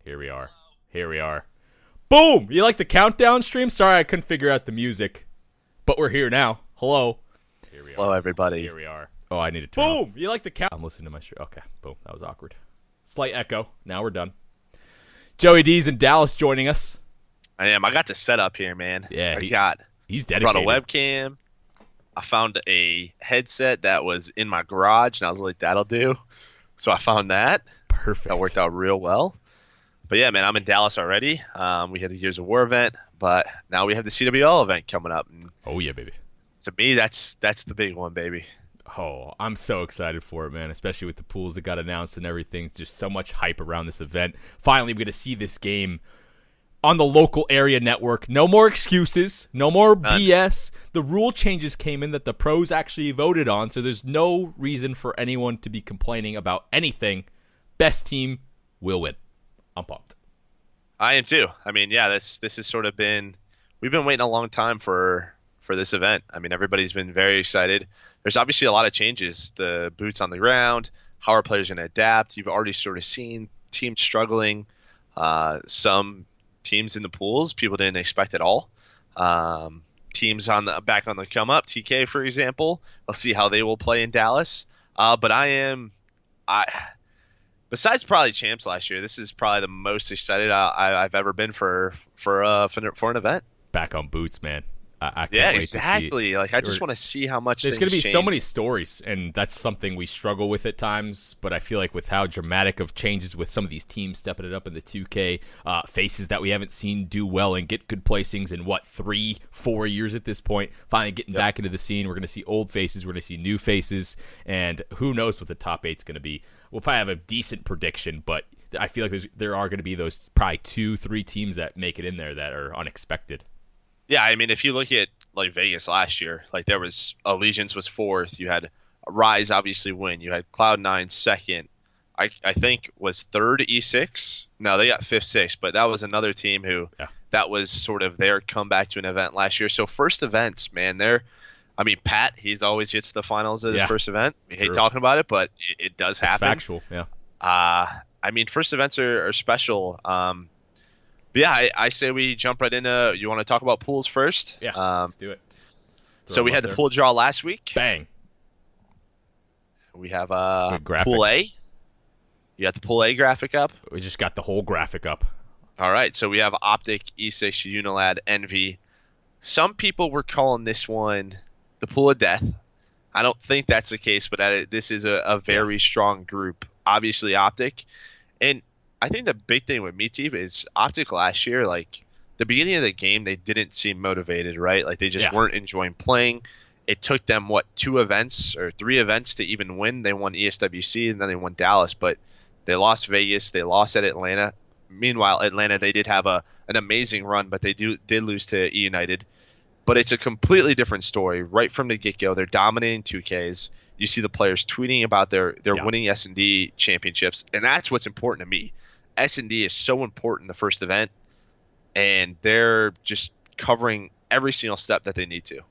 Here we are. Here we are. Boom! You like the countdown stream? Sorry, I couldn't figure out the music. But we're here now. Hello. Here we are. Hello, everybody. Here we are. Oh, I need to turn Boom! Off. You like the count? I'm listening to my stream. Okay. Boom. That was awkward. Slight echo. Now we're done. Joey D's in Dallas joining us. I am. I got the setup here, man. Yeah. He's dedicated. I brought a webcam. I found a headset that was in my garage, and I was like, that'll do. So I found that. Perfect. That worked out real well. But yeah, man, I'm in Dallas already. We had the Years of War event, but now we have the CWL event coming up. And oh, yeah, baby. to me, that's the big one, baby. Oh, I'm so excited for it, man, especially with the pools that got announced and everything. It's just so much hype around this event. Finally, we're going to see this game on the local area network. No more excuses. No more BS. The rule changes came in that the pros actually voted on, so there's no reason for anyone to be complaining about anything. Best team will win. I'm pumped. I am too. I mean, yeah, this has sort of been – we've been waiting a long time for this event. I mean, everybody's been very excited. There's obviously a lot of changes. The boots on the ground, how are players going to adapt. You've already sort of seen teams struggling. Some teams in the pools people didn't expect at all. Teams back on the come up, TK, for example. We'll see how they will play in Dallas. But besides probably champs last year, this is probably the most excited I've ever been for an event. Back on boots, man. I can't wait exactly. To see. Like, I just want to see how much there's going to be so many stories, and that's something we struggle with at times. But I feel like with how dramatic of changes with some of these teams stepping it up in the 2K, faces that we haven't seen do well and get good placings in 3-4 years at this point, finally getting back into the scene. We're going to see old faces, we're going to see new faces, and who knows what the top eight's going to be. We'll probably have a decent prediction, but I feel like there are going to be those probably 2-3 teams that make it in there that are unexpected. Yeah, I mean, if you look at like Vegas last year, like there was Allegiance was 4th, you had Rise obviously win, you had Cloud9 2nd, I think was 3rd E6. No, they got 5th, 6th, but that was another team who that was sort of their comeback to an event last year. So first events, man, I mean, Pat, he's always gets the finals at his first event. We hate talking about it, but it does happen. It's factual, yeah. I mean, first events are special. But yeah, I say we jump right into. You want to talk about pools first? Yeah, let's do it. So we had the pool draw last week. Bang. We have pool A. You got the pool A graphic up. We just got the whole graphic up. All right, so we have Optic, E6, Unilad, Envy. Some people were calling this one the pool of death. I don't think that's the case, but this is a very strong group. Obviously, Optic, and I think the big thing with me, Steve, is Optic last year, like the beginning of the game, they didn't seem motivated, right? Like they just weren't enjoying playing. It took them, 2 events or 3 events to even win. They won ESWC and then they won Dallas, but they lost Vegas. They lost at Atlanta. Meanwhile, Atlanta, they did have an amazing run, but they did lose to E United. But it's a completely different story right from the get-go. They're dominating 2Ks. You see the players tweeting about their winning S&D championships, and that's what's important to me. S&D is so important the first event, and they're just covering every single step that they need to.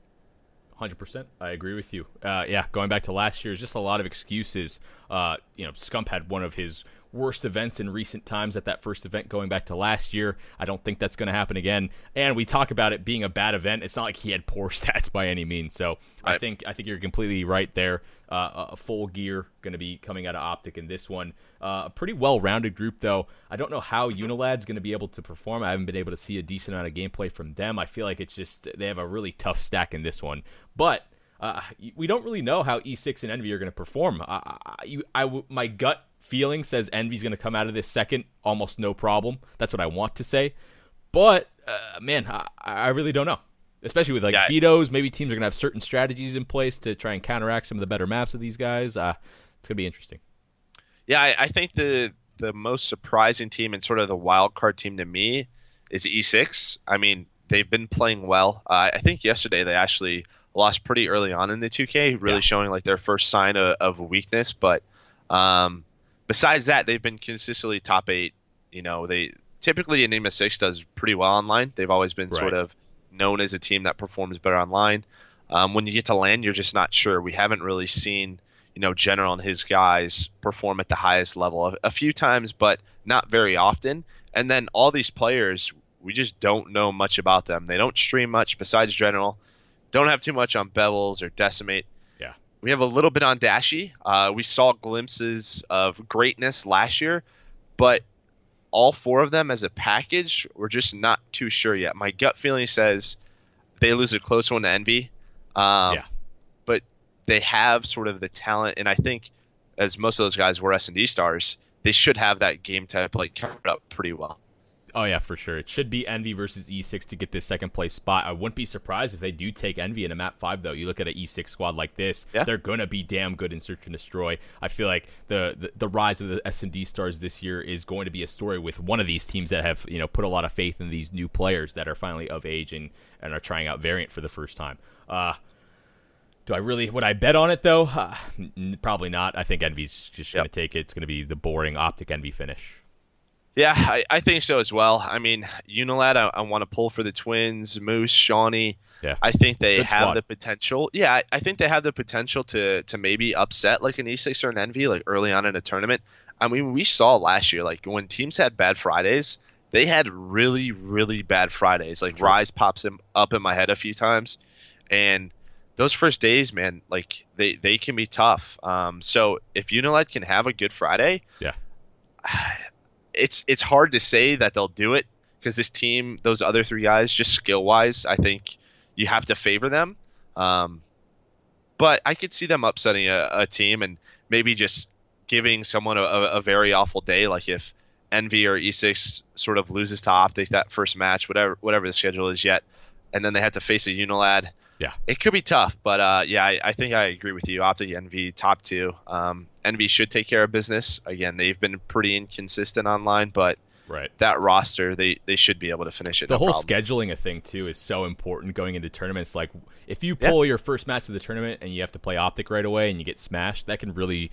100%. I agree with you. Going back to last year, just a lot of excuses. Scump had one of his worst events in recent times at that first event going back to last year. I don't think that's going to happen again. And we talk about it being a bad event. It's not like he had poor stats by any means. So I think you're completely right there. A full gear going to be coming out of Optic in this one. A pretty well-rounded group, though. I don't know how Unilad's going to be able to perform. I haven't been able to see a decent amount of gameplay from them. I feel like it's just they have a really tough stack in this one. But we don't really know how E6 and Envy are going to perform. My gut feeling says Envy's going to come out of this second almost no problem. That's what I want to say. But, man, I really don't know. Especially with vetoes, maybe teams are going to have certain strategies in place to try and counteract some of the better maps of these guys. It's going to be interesting. Yeah, I think the most surprising team and sort of the wild card team to me is E6. I mean, they've been playing well. I think yesterday they actually lost pretty early on in the 2K, really showing like their first sign of weakness. But besides that, they've been consistently top 8. They typically Enigma 6 does pretty well online. They've always been sort of known as a team that performs better online. When you get to LAN, you're just not sure. We haven't really seen General and his guys perform at the highest level a few times, but not very often. And then all these players, we just don't know much about them. They don't stream much besides General. Don't have too much on Bevels or Decimate. Yeah. We have a little bit on Dashy. We saw glimpses of greatness last year, but all four of them as a package, we're just not too sure yet. My gut feeling says they lose a close one to Envy. Yeah. But they have sort of the talent, and I think as most of those guys were S&D stars, they should have that game type like covered up pretty well. Oh, yeah, for sure. It should be Envy versus E6 to get this second place spot. I wouldn't be surprised if they do take Envy in a map 5, though. You look at an E6 squad like this, they're going to be damn good in Search and Destroy. I feel like the rise of the S&D stars this year is going to be a story with one of these teams that have put a lot of faith in these new players that are finally of age and are trying out Variant for the first time. Would I bet on it, though? Probably not. I think Envy's just going to take it. It's going to be the boring Optic Envy finish. Yeah, I think so as well. I mean, Unilad, I want to pull for the Twins, Moose, Shawnee. Yeah. I think they Good have squad. the potential. Yeah, I think they have the potential to maybe upset like an E6 or an Envy like early on in a tournament. I mean, we saw last year, like when teams had bad Fridays, they had really, really bad Fridays. Like Rise pops up in my head a few times. And those first days, man, like they can be tough. So if Unilad can have a good Friday, Yeah. It's hard to say that they'll do it because this team, those other three guys, just skill wise, I think you have to favor them. But I could see them upsetting a team and maybe just giving someone a very awful day, like if Envy or E6 sort of loses to Optic that first match, whatever the schedule is yet, and then they have to face a Unilad. Yeah. It could be tough, but I think I agree with you. Optic, Envy, top two. Envy should take care of business. Again, they've been pretty inconsistent online, but that roster, they should be able to finish it. The whole scheduling a thing, too, is so important going into tournaments. Like, if you pull your first match of the tournament and you have to play Optic right away and you get smashed, that can really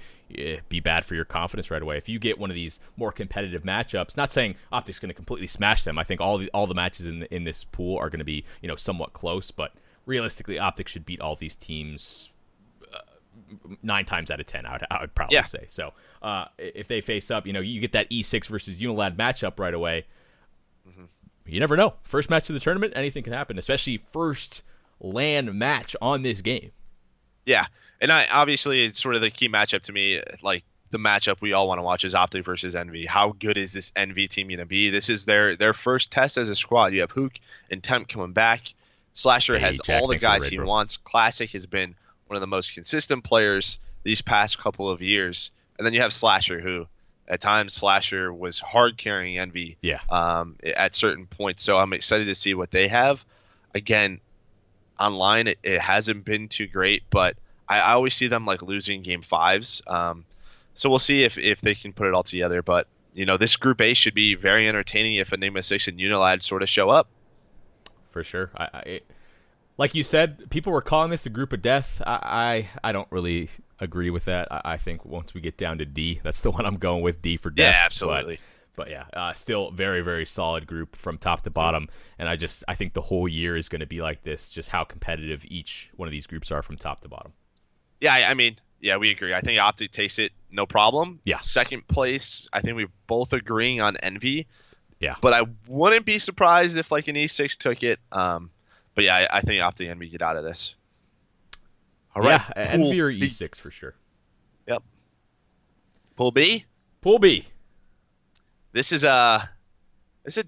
be bad for your confidence right away. If you get one of these more competitive matchups, not saying Optic's going to completely smash them. I think all the matches in this pool are going to be somewhat close, but realistically, Optic should beat all these teams 9 times out of 10. I would probably say. So if they face up, you get that E6 versus Unilad matchup right away. Mm-hmm. You never know. First match of the tournament, anything can happen, especially first LAN match on this game. Yeah, and obviously it's sort of the key matchup to me. Like the matchup we all want to watch is Optic versus Envy. How good is this Envy team going to be? This is their first test as a squad. You have Hook and Temp coming back. Slasher has all the guys he wants. Classic has been one of the most consistent players these past couple of years. And then you have Slasher, who at times Slasher was hard carrying Envy at certain points. So I'm excited to see what they have. Again, online it hasn't been too great, but I always see them like losing game 5s. So we'll see if they can put it all together. But this Group A should be very entertaining if Enigma 6 and Unilad sort of show up. For sure. Like you said, people were calling this a group of death. I don't really agree with that. I think once we get down to D, that's the one I'm going with, D for death. Yeah, absolutely. But yeah, still very, very solid group from top to bottom. And I think the whole year is going to be like this, just how competitive each one of these groups are from top to bottom. Yeah, I mean, we agree. I think Optic takes it, no problem. Yeah. Second place, I think we're both agreeing on Envy. Yeah. But I wouldn't be surprised if like an E6 took it. But yeah, I think Optic Envy get out of this. All right. Yeah, Envy or E6 for sure. Yep. Pool B? Pool B. This is a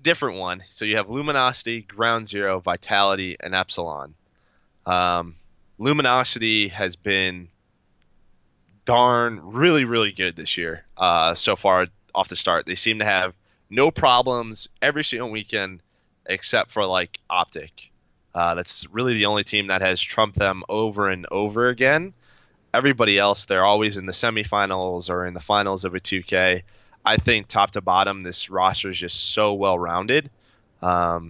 different one. So you have Luminosity, Ground Zero, Vitality, and Epsilon. Luminosity has been really, really good this year so far off the start. They seem to have no problems every single weekend except for like Optic. That's really the only team that has trumped them over and over again. Everybody else, they're always in the semifinals or in the finals of a 2K. I think top to bottom, this roster is just so well-rounded. I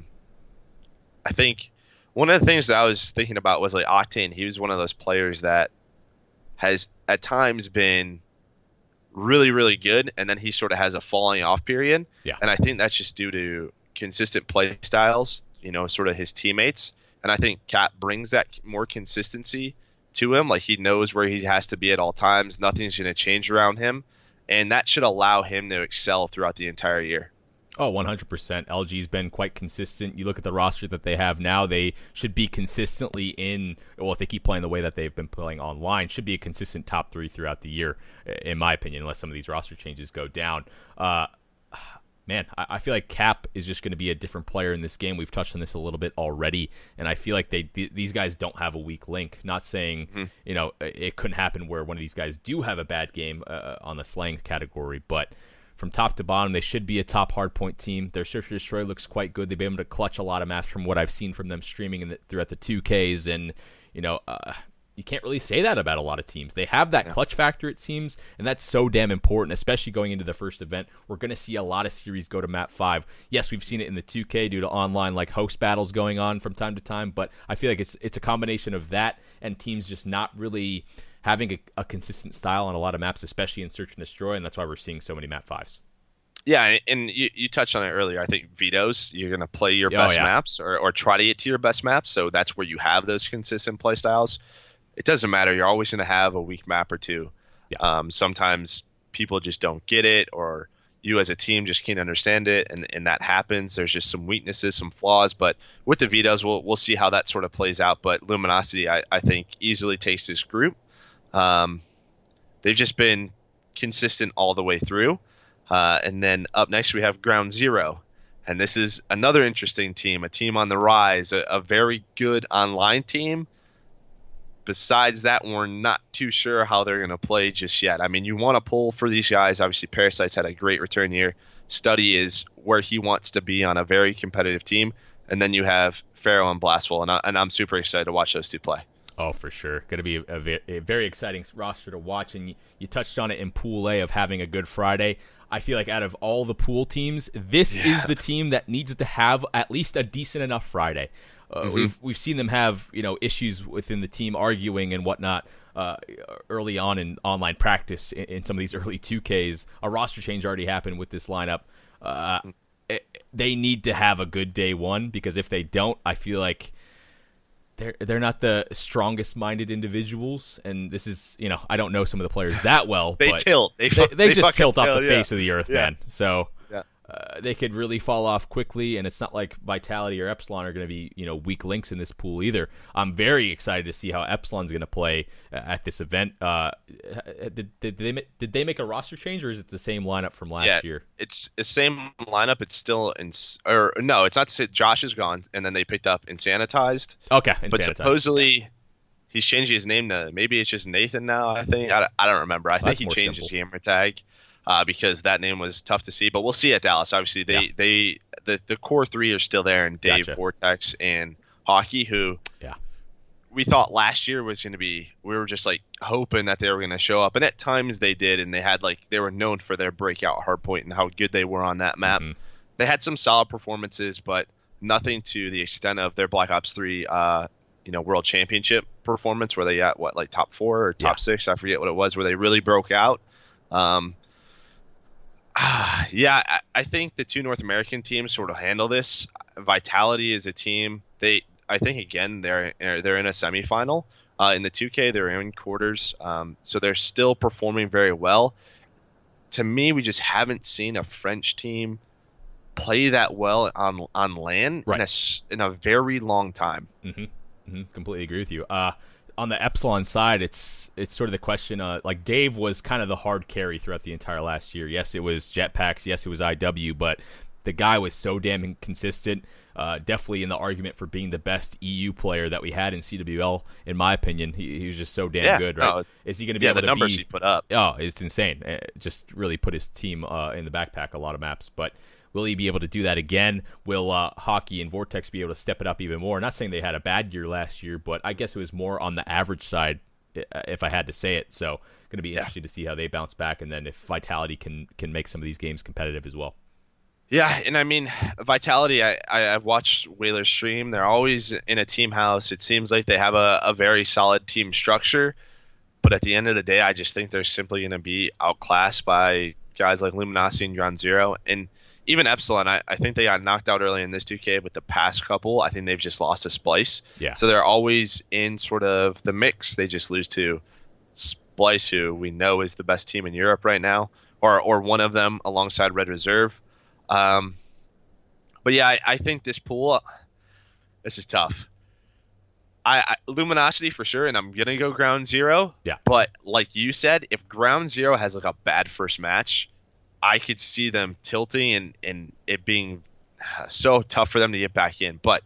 think one of the things that I was thinking about was like Octane. He was one of those players that has at times been really, really good, and then he sort of has a falling off period. Yeah. And I think that's just due to consistent play styles, sort of his teammates. And I think Cat brings that more consistency to him. Like, he knows where he has to be at all times. Nothing's going to change around him, and that should allow him to excel throughout the entire year. Oh, 100%. LG's been quite consistent. You look at the roster that they have now, they should be consistently in, well, if they keep playing the way that they've been playing online, should be a consistent top 3 throughout the year, in my opinion, unless some of these roster changes go down. Man, I feel like Cap is just going to be a different player in this game. We've touched on this a little bit already, and I feel like these guys don't have a weak link. Not saying, it couldn't happen where one of these guys do have a bad game on the slang category, but from top to bottom, they should be a top hardpoint team. Their Search and Destroy looks quite good. They've been able to clutch a lot of maps from what I've seen from them streaming throughout the 2Ks, and, you can't really say that about a lot of teams. They have that clutch factor, it seems, and that's so damn important, especially going into the first event. We're going to see a lot of series go to map 5. Yes, we've seen it in the 2K due to online host battles going on from time to time, but I feel like it's a combination of that and teams just not really having a consistent style on a lot of maps, especially in Search and Destroy, and that's why we're seeing so many map 5s. Yeah, and you touched on it earlier. I think vetoes, you're going to play your best maps or try to get to your best maps, so that's where you have those consistent play styles. It doesn't matter. You're always going to have a weak map or two. Yeah. Sometimes people just don't get it, or you as a team just can't understand it, and that happens. There's just some weaknesses, some flaws. But with the vetoes, we'll see how that sort of plays out. But Luminosity, I think, easily takes this group. They've just been consistent all the way through. And then up next, we have Ground Zero. And this is another interesting team, a team on the rise, a very good online team. Besides that, we're not too sure how they're going to play just yet. I mean, you want to pull for these guys. Obviously, Parasite's had a great return year. Study is where he wants to be on a very competitive team. And then you have Pharaoh and Blastful, and I'm super excited to watch those two play. Oh, for sure. Going to be a very exciting roster to watch. And you touched on it in Pool A of having a good Friday. I feel like out of all the pool teams, this is the team that needs to have at least a decent enough Friday. We've seen them have issues within the team, arguing and whatnot early on in online practice in some of these early 2Ks. A roster change already happened with this lineup. They need to have a good day one, because if they don't, I feel like they're not the strongest minded individuals, and this is I don't know some of the players that well. They but tilt. They just tilt off the face of the earth, man. So. They could really fall off quickly, and it's not like Vitality or Epsilon are going to be, weak links in this pool either. I'm very excited to see how Epsilon's going to play at this event. Did they make a roster change, or is it the same lineup from last year? It's the same lineup. It's still no, it's not. Josh is gone, and then they picked up Insanitized. Okay, but supposedly he's changing his name to, maybe it's just Nathan now. I think I don't remember. I think he changed his gamer tag. Because that name was tough to see, but we'll see at Dallas. Obviously, the core 3 are still there, and Dave, Vortex, and Hockey, who we thought last year was going to be. We were just hoping that they were going to show up, and at times they did, and they were known for their breakout hardpoint and how good they were on that map. Mm-hmm. They had some solid performances, but nothing to the extent of their Black Ops 3, World Championship performance, where they got top 4 or top 6. I forget what it was, where they really broke out. I think the two North American teams sort of handle this. Vitality is a team. I think again they're in a semifinal. In the 2K, they're in quarters, so they're still performing very well. To me, we just haven't seen a French team play that well on LAN in a very long time. Completely agree with you. On the Epsilon side, it's sort of the question. Dave was kind of the hard carry throughout the entire last year. Yes, it was Jetpacks. Yes, it was IW. But the guy was so damn inconsistent. Definitely in the argument for being the best EU player that we had in CWL, in my opinion. He was just so damn good, right? No, is he going to be able to the numbers he put up? Oh, it's insane. Just really put his team in the backpack a lot of maps, but. Will he be able to do that again? Will Hockey and Vortex be able to step it up even more? Not saying they had a bad year last year, but I guess it was more on the average side, if I had to say it. So going to be interesting to see how they bounce back, and then if Vitality can make some of these games competitive as well. Yeah, and I mean, Vitality, I've watched Whaler stream. They're always in a team house. It seems like they have a very solid team structure. But at the end of the day, I just think they're simply going to be outclassed by guys like Luminosity and Ground Zero, and even Epsilon. I think they got knocked out early in this 2K, but the past couple, I think they've just lost to Splice. Yeah. So they're always in sort of the mix. They just lose to Splice, who we know is the best team in Europe right now, or one of them alongside Red Reserve. But yeah, I think this pool, this is tough. Luminosity for sure, and I'm gonna go Ground Zero. Yeah. But like you said, if Ground Zero has like a bad first match, I could see them tilting and it being so tough for them to get back in. But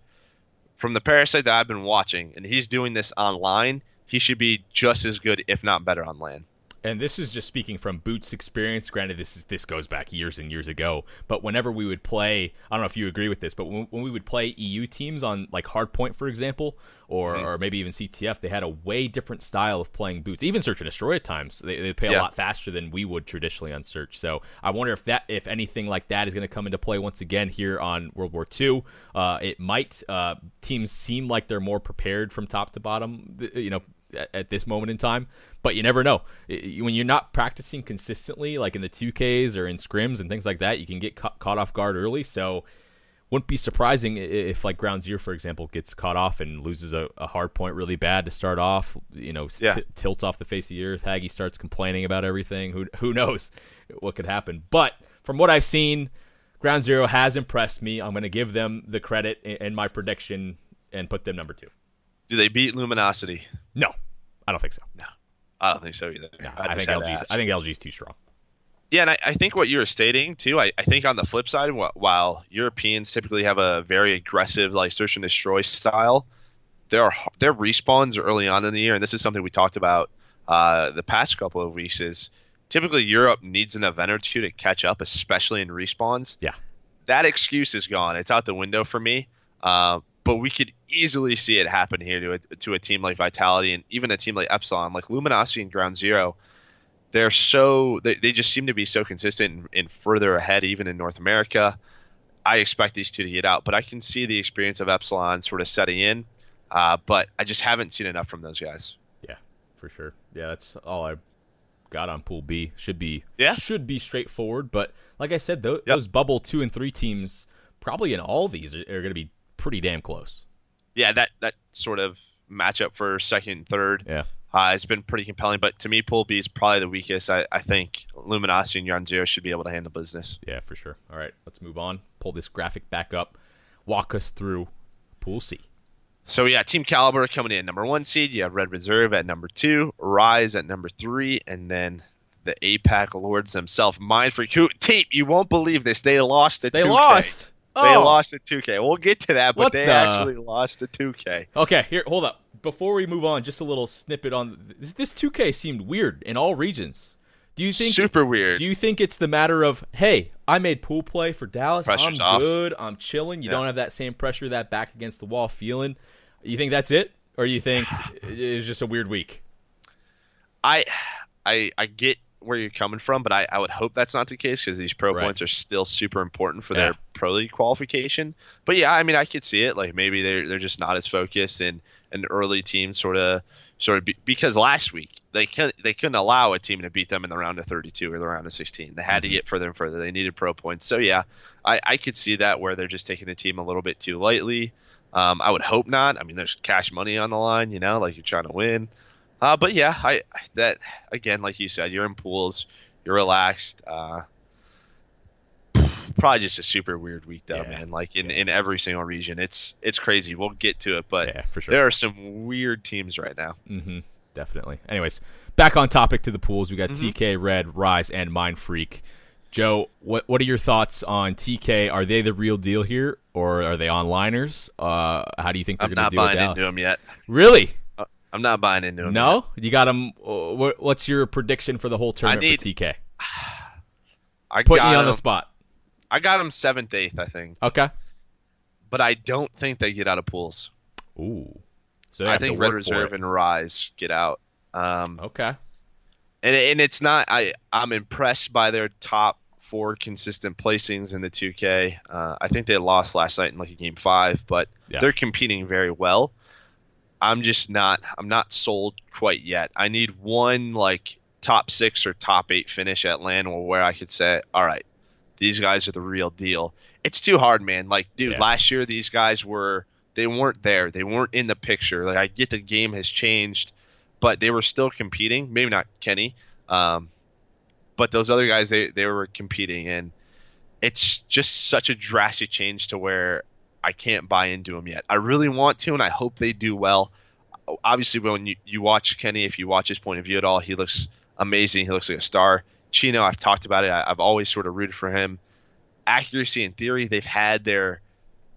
from the Parasite that I've been watching, and he's doing this online, he should be just as good, if not better, on LAN. And this is just speaking from Boots' experience. Granted, this goes back years and years ago. But whenever we would play, I don't know if you agree with this, but when we would play EU teams on like Hardpoint, for example, or maybe even CTF, they had a way different style of playing Boots. Even Search and Destroy at times, they play a lot faster than we would traditionally on Search. So I wonder if anything like that is going to come into play once again here on World War II. It might. Teams seem like they're more prepared from top to bottom, at this moment in time, but you never know. When you're not practicing consistently, like in the 2Ks or in scrims and things like that, you can get caught off guard early. So wouldn't be surprising if like Ground Zero, for example, gets caught off and loses a hard point really bad to start off, tilts off the face of the earth. Haggy starts complaining about everything. Who knows what could happen. But from what I've seen, Ground Zero has impressed me. I'm going to give them the credit in my prediction and put them number 2. Do they beat Luminosity? No, I don't think so. No, I don't think so either. No, I think LG's too strong. Yeah, and I think what you were stating too. I think on the flip side, while Europeans typically have a very aggressive like search and destroy style, their respawns early on in the year, and this is something we talked about the past couple of weeks, is typically Europe needs an event or two to catch up, especially in respawns. Yeah, that excuse is gone. It's out the window for me. But we could easily see it happen here to a team like Vitality and even a team like Epsilon, like Luminosity and Ground Zero. They just seem to be so consistent and further ahead, even in North America. I expect these two to get out, but I can see the experience of Epsilon sort of setting in. But I just haven't seen enough from those guys. Yeah, for sure. Yeah, that's all I got on Pool B. Should be straightforward. But like I said, those bubble 2 and 3 teams, probably in all these, are going to be pretty damn close. Yeah, that sort of matchup for second and third has been pretty compelling. But to me, Pool B is probably the weakest. I think Luminosity and Ground Zero should be able to handle business. Yeah, for sure. All right, let's move on. Pull this graphic back up. Walk us through Pool C. So yeah, Team Caliber coming in number 1 seed. You have Red Reserve at number 2, Rise at number 3, and then the APAC Lords themselves, Mindfreak. Team, you won't believe this. They lost to 2K. They lost. They lost at 2K. We'll get to that, but actually lost to 2K. Okay, here, hold up. Before we move on, just a little snippet on this 2K seemed weird in all regions. Do you think super weird? Do you think it's the matter of, hey, I made pool play for Dallas. Pressure's I'm off. good. I'm chilling. You don't have that same pressure, that back against the wall feeling. You think that's it, or you think it's just a weird week? I get where you're coming from, but I would hope that's not the case because these pro points are still super important for their pro league qualification. But yeah, I mean, I could see it. Like maybe they're just not as focused, and an early team sort of because last week they couldn't allow a team to beat them in the round of 32 or the round of 16. They had to get further and further. They needed pro points. So yeah, I could see that where they're just taking the team a little bit too lightly. I would hope not. I mean, there's cash money on the line, like you're trying to win. But yeah, that again, like you said, you're in pools, you're relaxed. Probably just a super weird week though, man. Like in every single region, it's crazy. We'll get to it, but for sure. There are some weird teams right now. Mm-hmm. Definitely. Anyways, back on topic to the pools. We got TK, Red, Rise, and Mindfreak. Joe, what are your thoughts on TK? Are they the real deal here, or are they onliners? How do you think they're going to deal with Dallas? I'm not buying into them yet. Really? I'm not buying into them. No? Yet. You got them. What's your prediction for the whole tournament for TK? Putting you on the spot. I got them 7th, 8th, I think. Okay. But I don't think they get out of pools. Ooh. So I think Red Reserve and Rise get out. Okay. And it's not. I'm impressed by their top 4 consistent placings in the 2K. I think they lost last night in like a game 5, but they're competing very well. I'm not sold quite yet. I need one like top 6 or top 8 finish at LAN where I could say, all right, these guys are the real deal. It's too hard, man. Like, dude, Yeah. last year these guys they weren't there. They weren't in the picture. Like, I get the game has changed, but they were still competing. Maybe not Kenny, but those other guys, they were competing, and it's just such a drastic change to where I can't buy into them yet. I really want to, and I hope they do well. Obviously, when you watch Kenny, if you watch his point of view at all, he looks amazing. He looks like a star. Chino, I've talked about it. I've always sort of rooted for him. Accuracy in theory, they've had their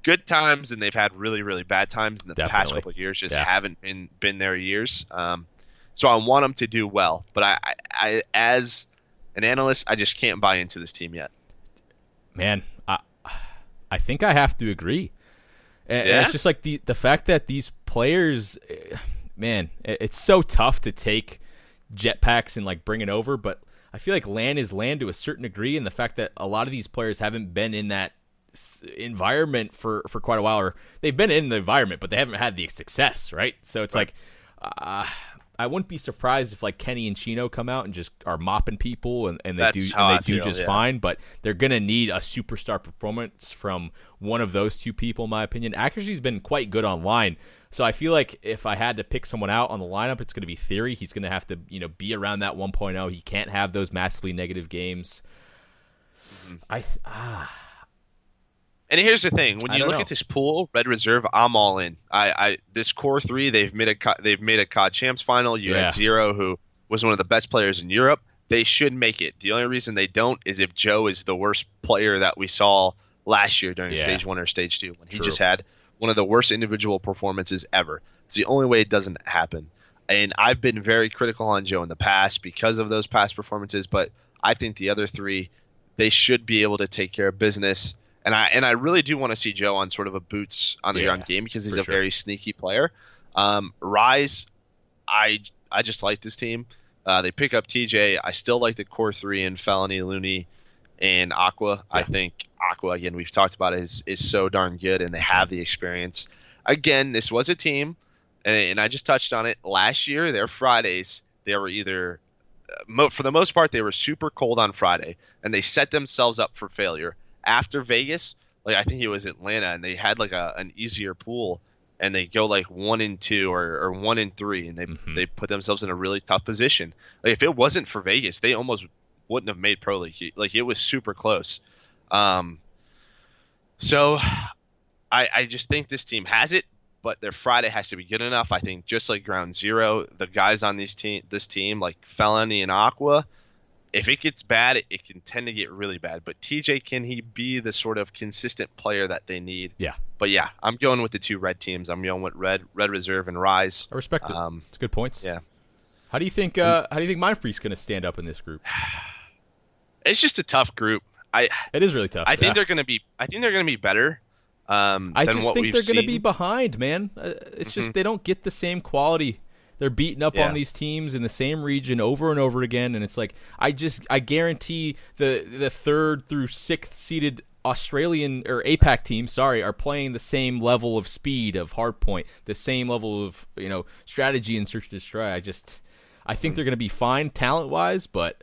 good times and they've had really, really bad times in the past couple of years. Just haven't been their years. So I want them to do well, but I as an analyst, I just can't buy into this team yet. Man, I think I have to agree. And it's just like the fact that these players, man, it's so tough to take jetpacks and like bring it over, but I feel like LAN is LAN to a certain degree, and the fact that a lot of these players haven't been in that environment for quite a while, or they've been in the environment, but they haven't had the success, right? So it's like, I wouldn't be surprised if like Kenny and Chino come out and just are mopping people and they do just fine, but they're going to need a superstar performance from one of those two people, in my opinion. Accuracy's been quite good online, so I feel like if I had to pick someone out on the lineup, it's going to be Theory. He's going to have to, be around that 1.0. He can't have those massively negative games. And here's the thing: when you look at this pool, Red Reserve, I'm all in. This core 3, they've made a COD Champs final. You had Zero, who was one of the best players in Europe. They should make it. The only reason they don't is if Joe is the worst player that we saw last year during Stage 1 or Stage 2, when he just had one of the worst individual performances ever. It's the only way it doesn't happen. And I've been very critical on Joe in the past because of those past performances, but I think the other 3, they should be able to take care of business. And I really do want to see Joe on sort of a boots on the ground game because he's a very sneaky player. Rise, I just like this team. They pick up TJ. I still like the core 3 in Felony, Looney, and Aqua. Yeah. I think Aqua, again, we've talked about it, is so darn good, and they have the experience. Again, this was a team, and I just touched on it. Last year, their Fridays, they were either for the most part, they were super cold on Friday, and they set themselves up for failure. After Vegas, like I think it was Atlanta, and they had like an easier pool, and they go like 1-2 or 1-3, and they put themselves in a really tough position. Like if it wasn't for Vegas, they almost wouldn't have made Pro League. Like it was super close. So I just think this team has it, but their Friday has to be good enough. I think just like Ground Zero, the guys on this team like Felony and Aqua, if it gets bad, it can tend to get really bad. But TJ, can he be the sort of consistent player that they need? Yeah. But yeah, I'm going with the 2 red teams. I'm going with Red Reserve and Rise. I respect it. It's good points. Yeah. How do you think Mindfreak's going to stand up in this group? It's just a tough group. It is really tough. I think they're going to be. I think they're going to be better. I just think they're going to be behind, man. It's just they don't get the same quality. They're beating up on these teams in the same region over and over again, and it's like I guarantee the 3rd through 6th seeded Australian or APAC teams, are playing the same level of speed of Hardpoint, the same level of strategy and search and destroy. I think they're going to be fine talent wise, but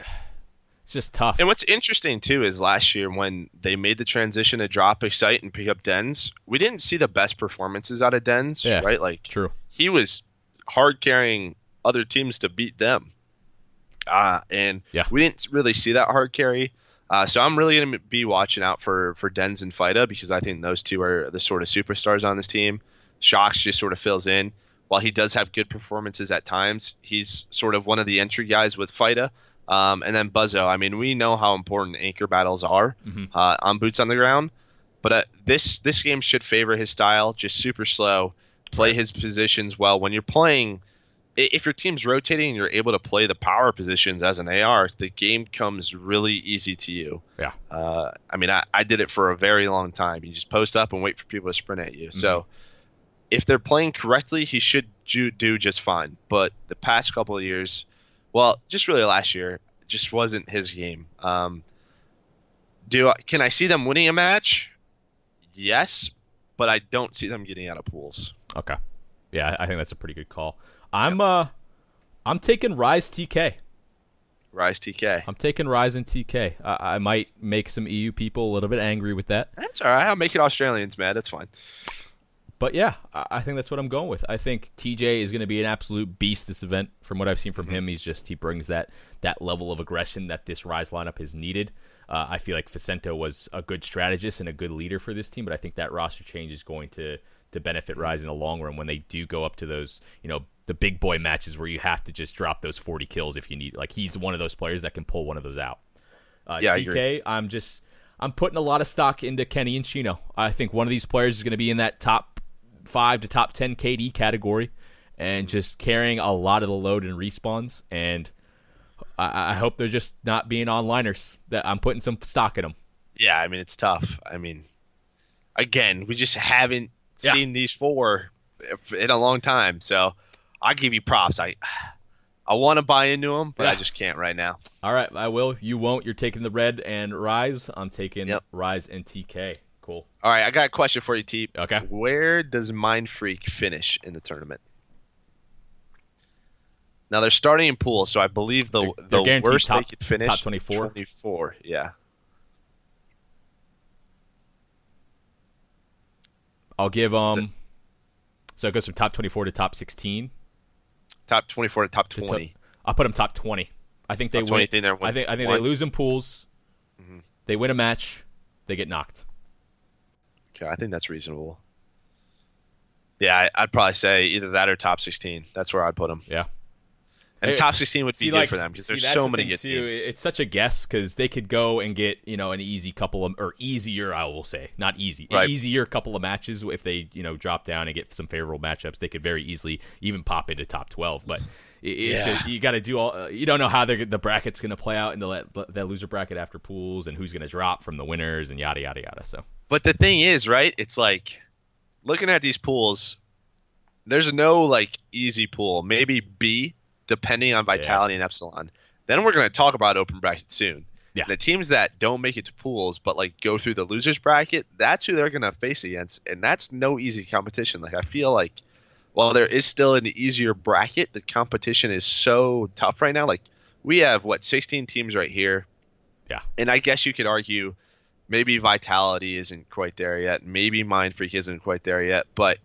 it's just tough. And what's interesting too is last year when they made the transition to drop Excite and pick up Dens, we didn't see the best performances out of Dens, right? Like true, he was hard carrying other teams to beat them. And we didn't really see that hard carry. So I'm really going to be watching out for Dens and Fida because I think those 2 are the sort of superstars on this team. Shocks just sort of fills in. While he does have good performances at times, he's sort of one of the entry guys with Fida. And then Buzzo. I mean, we know how important anchor battles are on boots on the ground. But this game should favor his style, just super slow. Play his positions well. When you're playing, if your team's rotating and you're able to play the power positions as an AR, the game comes really easy to you. Yeah. I mean, I did it for a very long time. You just post up and wait for people to sprint at you. So if they're playing correctly, he should do just fine. But the past couple of years, well, just really last year, just wasn't his game. Can I see them winning a match? Yes, but I don't see them getting out of pools. Okay. Yeah, I think that's a pretty good call. I'm taking Rise TK. Rise TK. I'm taking Rise and TK. I might make some EU people a little bit angry with that. That's all right. I'll make it Australians mad. That's fine. But yeah, I think that's what I'm going with. I think TJ is going to be an absolute beast this event. From what I've seen from him, he brings that level of aggression that this Rise lineup is needed. I feel like Vicento was a good strategist and a good leader for this team, but I think that roster change is going to benefit Rise in the long run when they do go up to those, the big boy matches where you have to just drop those 40 kills if you need. Like, he's one of those players that can pull one of those out. Yeah, TK, I'm putting a lot of stock into Kenny and Chino. I think one of these players is going to be in that top 5 to top 10 KD category and just carrying a lot of the load and respawns. And I hope they're just not being onliners. That I'm putting some stock in them. Yeah, I mean, it's tough. I mean, again, we just haven't seen these four in a long time. So I'll give you props. I want to buy into them, but I just can't right now. All right, I will. You won't. You're taking the Red and Rise. I'm taking Rise and TK. Cool. All right, I got a question for you, Teep. Okay. Where does Mind Freak finish in the tournament? Now, they're starting in pool, so I believe the worst they could finish, top 24. 24, yeah. I'll give so it goes from top 24 to top 16. Top 24 to top 20. I'll put them top 20. I think they win. I think they lose in pools. Mm-hmm. They win a match. They get knocked. Okay, I think that's reasonable. Yeah, I'd probably say either that or top 16. That's where I'd put them. Yeah. And top 16 would be good for them because there's so many good teams. It's such a guess because they could go and get, an easy couple of, or easier, I will say, not easy, an easier couple of matches if they, drop down and get some favorable matchups. They could very easily even pop into top 12. But you got to do all. You don't know how the bracket's going to play out in that loser bracket after pools and who's going to drop from the winners and yada yada yada. So, but the thing is, right? It's like looking at these pools. There's no easy pool. Maybe B, depending on Vitality and Epsilon. Then we're going to talk about open bracket soon. Yeah. The teams that don't make it to pools but go through the losers bracket, that's who they're going to face against, and that's no easy competition. I feel like while there is still an easier bracket, the competition is so tough right now. We have 16 teams right here. Yeah. And I guess you could argue maybe Vitality isn't quite there yet, maybe Mind Freak isn't quite there yet, but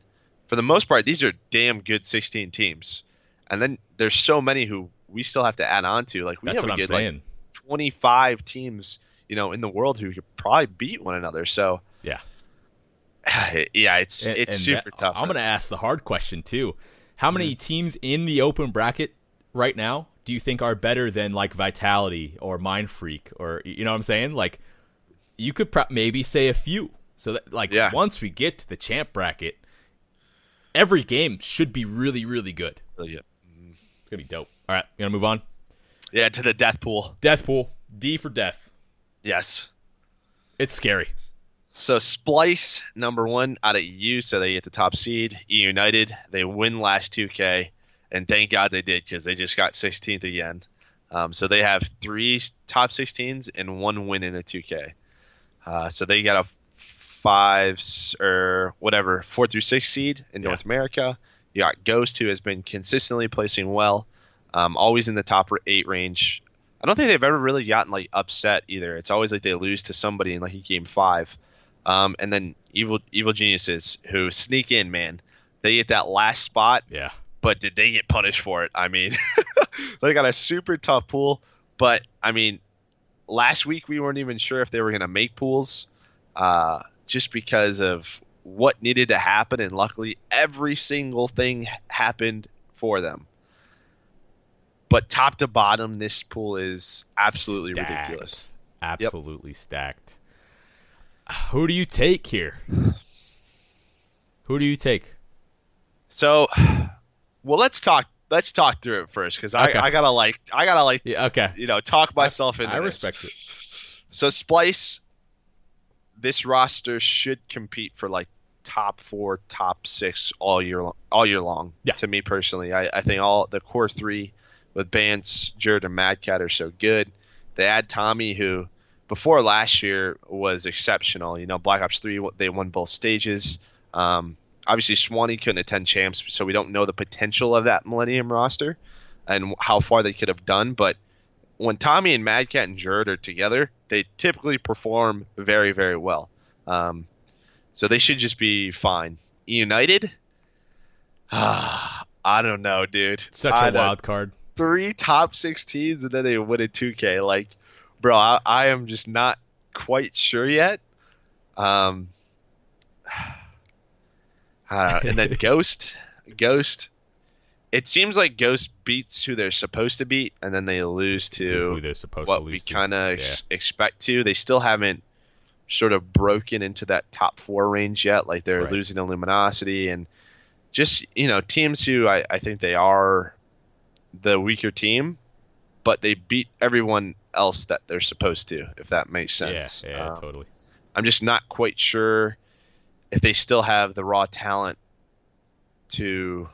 for the most part, these are damn good 16 teams. And then there's so many who we still have to add on to. That's what I'm saying. 25 teams, in the world who could probably beat one another. So yeah, it's super tough. I'm going to ask the hard question too. How many teams in the open bracket right now do you think are better than Vitality or Mind Freak or you know what I'm saying? You could maybe say a few. So that once we get to the champ bracket, every game should be really, really good. Really good. It's going to be dope. All right, you going to move on? Yeah, to the death pool. Death pool. D for death. Yes. It's scary. So Splice, number 1 out of EU, so they get the top seed. E United, they win last 2K, and thank God they did because they just got 16th again. So they have 3 top 16s and 1 win in a 2K. So they got a 4 through 6 seed in North America. You got Ghost, who has been consistently placing well, always in the top 8 range. I don't think they've ever really gotten upset either. It's always they lose to somebody in a game 5. And then Evil Geniuses, who sneak in, man. They get that last spot. Yeah. But did they get punished for it? I mean, they got a super tough pool. But I mean, last week we weren't even sure if they were going to make pools. Just because of what needed to happen, and luckily every single thing happened for them. But top to bottom, this pool is absolutely ridiculous. Absolutely stacked. Who do you take here? Who do you take? So, well, let's talk through it first because I gotta talk myself into this. I respect it. So Splice, this roster should compete for top 4, top 6 all year long. Yeah. To me personally, I think all the core 3 with Bance, Jared, and Mad Cat are so good. They add Tommy, who before last year was exceptional. Black Ops 3, they won both stages. Obviously, Swanee couldn't attend champs, so we don't know the potential of that Millennium roster and how far they could have done. But when Tommy and Mad Cat and Jared are together, they typically perform very, very well. So they should just be fine. United, I don't know, dude. Such a wild card. 3 top 6 teams and then they win a 2K. Like, bro, I am just not quite sure yet. I don't know. And then Ghost. It seems like Ghost beats who they're supposed to beat, and then they lose to who they're supposed what to lose we to. kind of expect to. They still haven't sort of broken into that top 4 range yet. Like they're Right. losing to Luminosity and just, teams who I think they are the weaker team, but they beat everyone else that they're supposed to, if that makes sense. Yeah, totally. I'm just not quite sure if they still have the raw talent to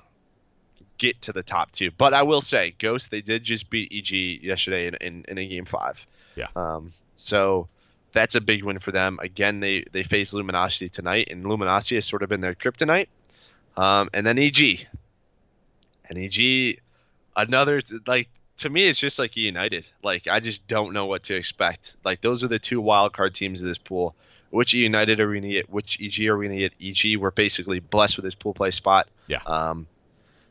get to the top 2. But I will say, Ghost, they did just beat EG yesterday in a game 5. Yeah. So that's a big win for them. Again, they face Luminosity tonight, and Luminosity has sort of been their kryptonite. And then EG. And EG, another, like, to me, it's just like United. Like, I just don't know what to expect. Like, those are the 2 wild card teams of this pool. Which United are we going to get? Which EG are we going to get? EG, we're basically blessed with this pool play spot. Yeah.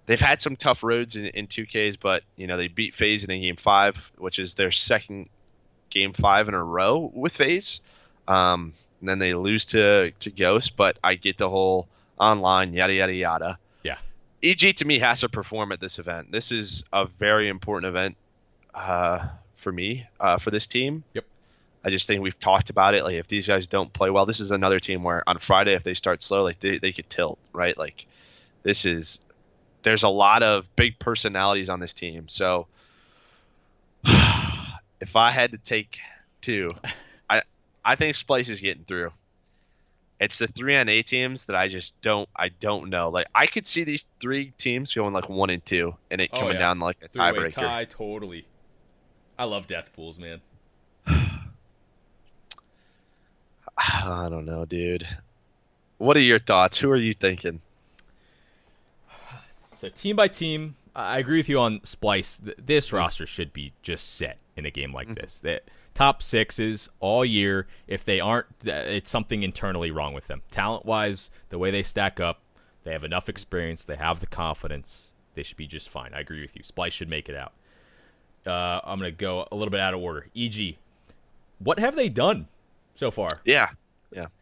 They've had some tough roads in 2Ks, but, they beat FaZe in game 5, which is their second game 5 in a row with FaZe. And then they lose to Ghost, but I get the whole online, yada, yada, yada. Yeah. EG, to me, has to perform at this event. This is a very important event for me, for this team. Yep. I just think we've talked about it. Like, if these guys don't play well, this is another team where on Friday, if they start slow, like they could tilt, right? Like, there's a lot of big personalities on this team. So if I had to take 2, I think Splice is getting through. It's the 3-on-A teams that I don't know. Like, I could see these 3 teams going like 1 and 2 and it coming down like a 3-way tiebreaker. tie, totally. I love death pools, man. I don't know, dude. What are your thoughts? Who are you thinking? So team by team, I agree with you on Splice. This roster should be just set in a game like this. The top 6s all year. If they aren't, it's something internally wrong with them. Talent-wise, the way they stack up, they have enough experience. They have the confidence. They should be just fine. I agree with you. Splice should make it out. I'm going to go a little bit out of order. EG, what have they done so far? Yeah.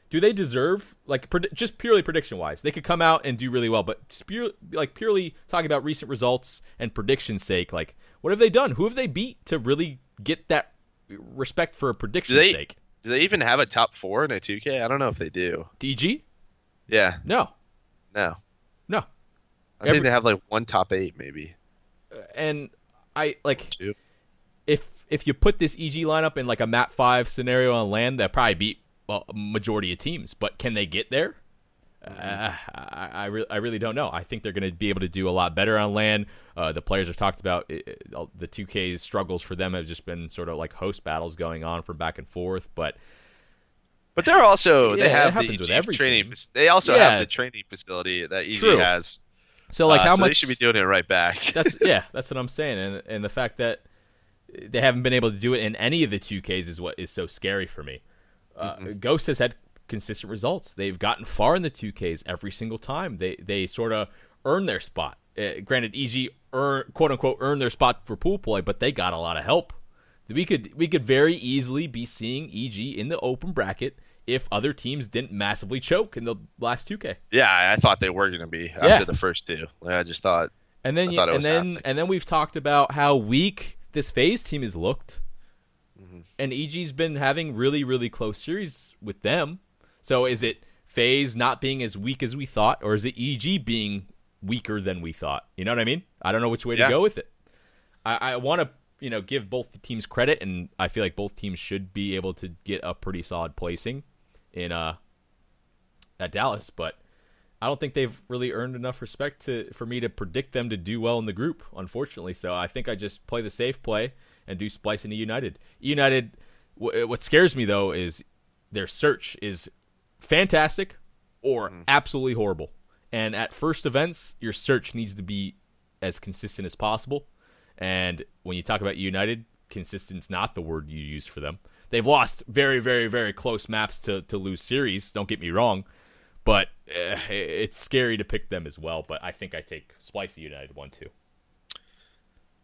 Do they deserve, like, just purely prediction-wise? They could come out and do really well, but purely talking about recent results and prediction's sake, like, what have they done? Who have they beat to really get that respect for a prediction's sake? Do they even have a top 4 in a 2K? I don't know if they do. DG? Yeah. No. I Every- think they have like 1 top 8 maybe. And I, like, 2. if you put this EG lineup in, like, a map 5 scenario on land, that probably beat a majority of teams, but can they get there? I really don't know. I think they're going to be able to do a lot better on land. The players have talked about the 2K's struggles for them have just been sort of like host battles going on from back and forth, but they're also they have happens with the every training. team. They also have the training facility that EG True. has. So like how so much they should be doing it right back. That's what I'm saying, and the fact that they haven't been able to do it in any of the 2Ks is what is so scary for me. Ghost has had consistent results. They've gotten far in the 2Ks every single time. They sort of earn their spot. Granted, EG quote unquote earned their spot for pool play, but they got a lot of help. We could very easily be seeing EG in the open bracket if other teams didn't massively choke in the last 2K. Yeah, I thought they were going to be after the first 2. Like, I just thought. And then we've talked about how weak this FaZe team has looked. And EG's been having really, really close series with them. So is it FaZe not being as weak as we thought, or is it EG being weaker than we thought? You know what I mean? I don't know which way to go with it. I want to give both the teams credit, and I feel like both teams should be able to get a pretty solid placing in at Dallas, but I don't think they've really earned enough respect for me to predict them to do well in the group, unfortunately. So I think I just play the safe play and do Splice into United. United, what scares me, though, is their search is fantastic or absolutely horrible. And at first events, your search needs to be as consistent as possible. And when you talk about United, consistent's not the word you use for them. They've lost very, very, very close maps to lose series. Don't get me wrong, but it's scary to pick them as well. But I think I take Spicy United 1-2.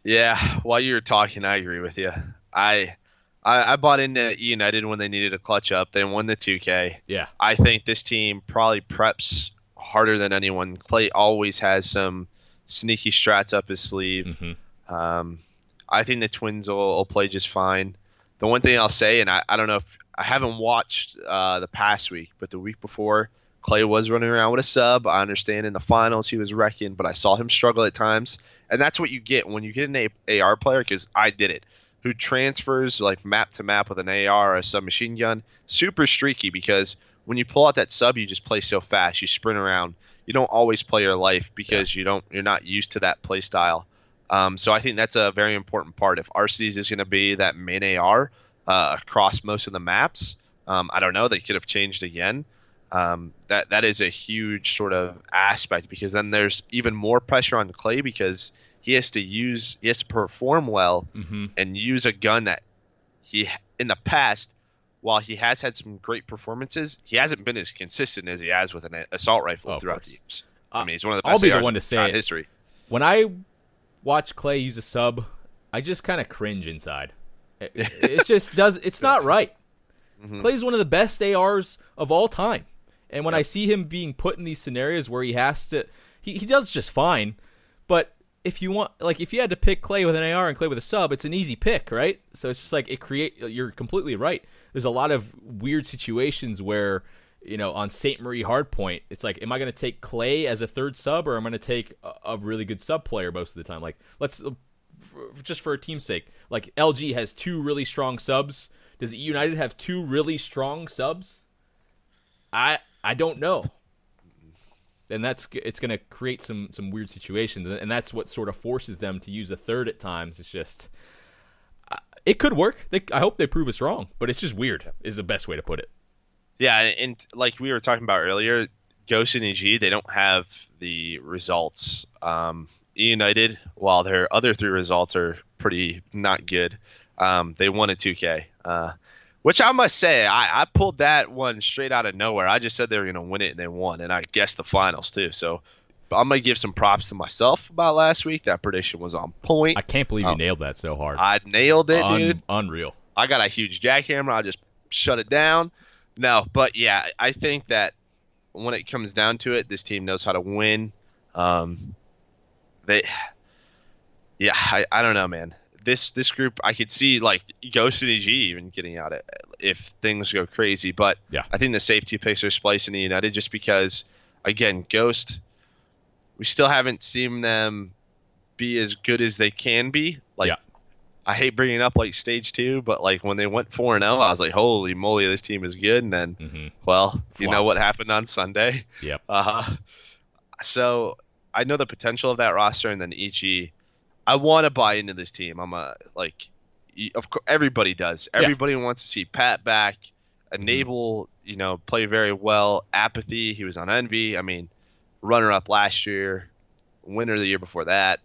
Yeah, while you were talking, I agree with you. I bought into United when they needed a clutch up. They won the 2K. Yeah. I think this team probably preps harder than anyone. Clay always has some sneaky strats up his sleeve. I think the Twins will play just fine. The one thing I'll say, and I don't know if I haven't watched the past week, but the week before, Clay was running around with a sub. I understand in the finals he was wrecking, but I saw him struggle at times. And that's what you get when you get an AR player, because I did it, who transfers like map to map with an AR or a submachine gun. Super streaky, because when you pull out that sub, you just play so fast. You sprint around. You don't always play your life because you're not used to that play style. So I think that's a very important part. If Arceus is going to be that main AR across most of the maps, I don't know. They could have changed again. That is a huge sort of aspect, because then there's even more pressure on Clay, because he has to perform well and use a gun that he in the past, while he has had some great performances, he hasn't been as consistent as he has with an assault rifle throughout the years. I mean, he's one of the best. I'll be the one to say it. History. When I watch Clay use a sub, I just kind of cringe inside. It just does. It's not right. Clay's one of the best ARs of all time. And when I see him being put in these scenarios where he has to, he does just fine. But if you had to pick Clay with an AR and Clay with a sub, it's an easy pick, right? So it's just like you're completely right. There's a lot of weird situations where, on St. Marie Hardpoint, it's like, am I going to take Clay as a third sub, or am I going to take a really good sub player most of the time? Like, let's, just for a team's sake, like LG has 2 really strong subs. Does United have 2 really strong subs? I don't know. And it's going to create some weird situations, and that's what sort of forces them to use a third at times. It's just, it could work. I hope they prove us wrong, but it's just weird is the best way to put it. Yeah, and like we were talking about earlier, Ghost and EG, they don't have the results. United, while their other 3 results are pretty not good, they won a 2K. Which I must say, I pulled that one straight out of nowhere. I just said they were going to win it, and they won. And I guessed the finals, too. So I'm going to give some props to myself about last week. That prediction was on point. I can't believe you nailed that so hard. I nailed it, dude. Unreal. I got a huge jackhammer. I just shut it down. No, but, yeah, I think that when it comes down to it, this team knows how to win. I don't know, man. This group, I could see like Ghost and EG even getting out if things go crazy. But yeah, I think the safety picks are Splice and United, just because, again, Ghost, we still haven't seen them be as good as they can be. Like, yeah. I hate bringing up like stage 2, but like when they went 4-0, I was like, holy moly, this team is good. And then, you know what happened on Sunday. Yep. So I know the potential of that roster, and then EG. I want to buy into this team. Of course, everybody does. Everybody wants to see Pat back, Enable, play very well. Apathy, he was on Envy. I mean, runner-up last year, winner the year before that.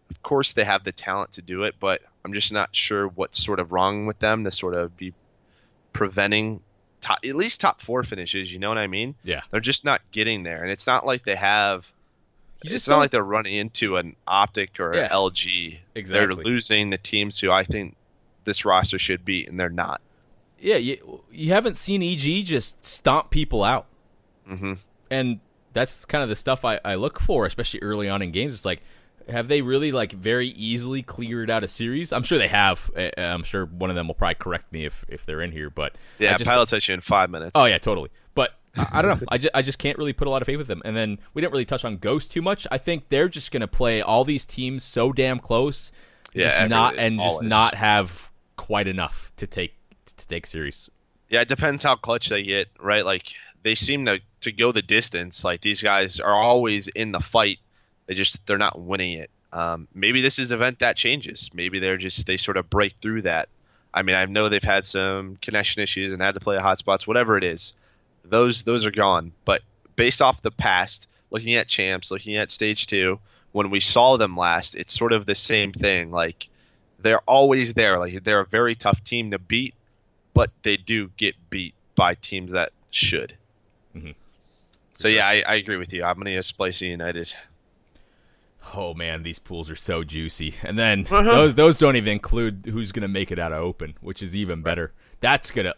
Of course, they have the talent to do it, but I'm just not sure what's sort of wrong with them to sort of be preventing at least top 4 finishes. You know what I mean? Yeah. They're just not getting there, and it's not like they have. It's not like they're running into an Optic or an LG. Exactly. They're losing the teams who I think this roster should beat, and they're not. Yeah, you haven't seen EG just stomp people out. And that's kind of the stuff I look for, especially early on in games. It's like, have they really like very easily cleared out a series? I'm sure they have. I'm sure one of them will probably correct me if they're in here. But yeah, Pilot touch you in 5 minutes. Oh yeah, totally. But I don't know. I just can't really put a lot of faith with them. And then we didn't really touch on Ghost too much. I think they're just going to play all these teams so damn close, just not have quite enough to take series. Yeah, it depends how clutch they get, right? Like they seem to go the distance. Like these guys are always in the fight. They're not winning it. Maybe this is an event that changes. Maybe they sort of break through that. I mean, I know they've had some connection issues and had to play at hotspots, whatever it is. Those are gone. But based off the past, looking at champs, looking at stage 2, when we saw them last, it's sort of the same thing. Like they're always there. Like they're a very tough team to beat, but they do get beat by teams that should. Mm-hmm. So yeah, I agree with you. I'm going to displace United. Oh man, these pools are so juicy, and then those don't even include who's gonna make it out of open, which is even better. That's gonna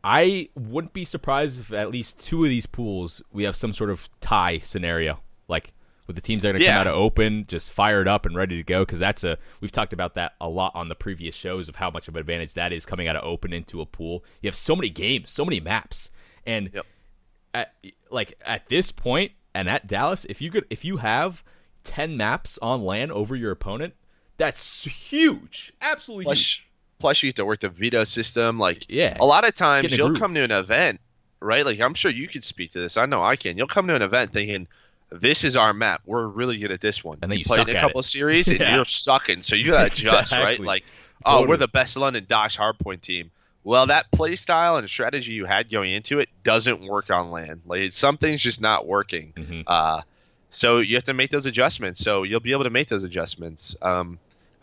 I wouldn't be surprised if at least two of these pools we have some sort of tie scenario, like with the teams that are gonna come out of open just fired up and ready to go. Because we've talked about that a lot on the previous shows of how much of an advantage that is coming out of open into a pool. You have so many games, so many maps, and at this point and at Dallas, if you have 10 maps on LAN over your opponent, that's huge. Absolutely huge. Plus, you have to work the veto system. A lot of times you'll come to an event, right? Like, I'm sure you could speak to this. I know I can. You'll come to an event thinking, this is our map. We're really good at this one. And then you play in a couple of series, and you're sucking. So you got to adjust, right? Like, totally. We're the best London Docks hardpoint team. Well, that play style and strategy you had going into it doesn't work on LAN. Like, something's just not working. Mm-hmm. So you have to make those adjustments. So you'll be able to make those adjustments. I mean,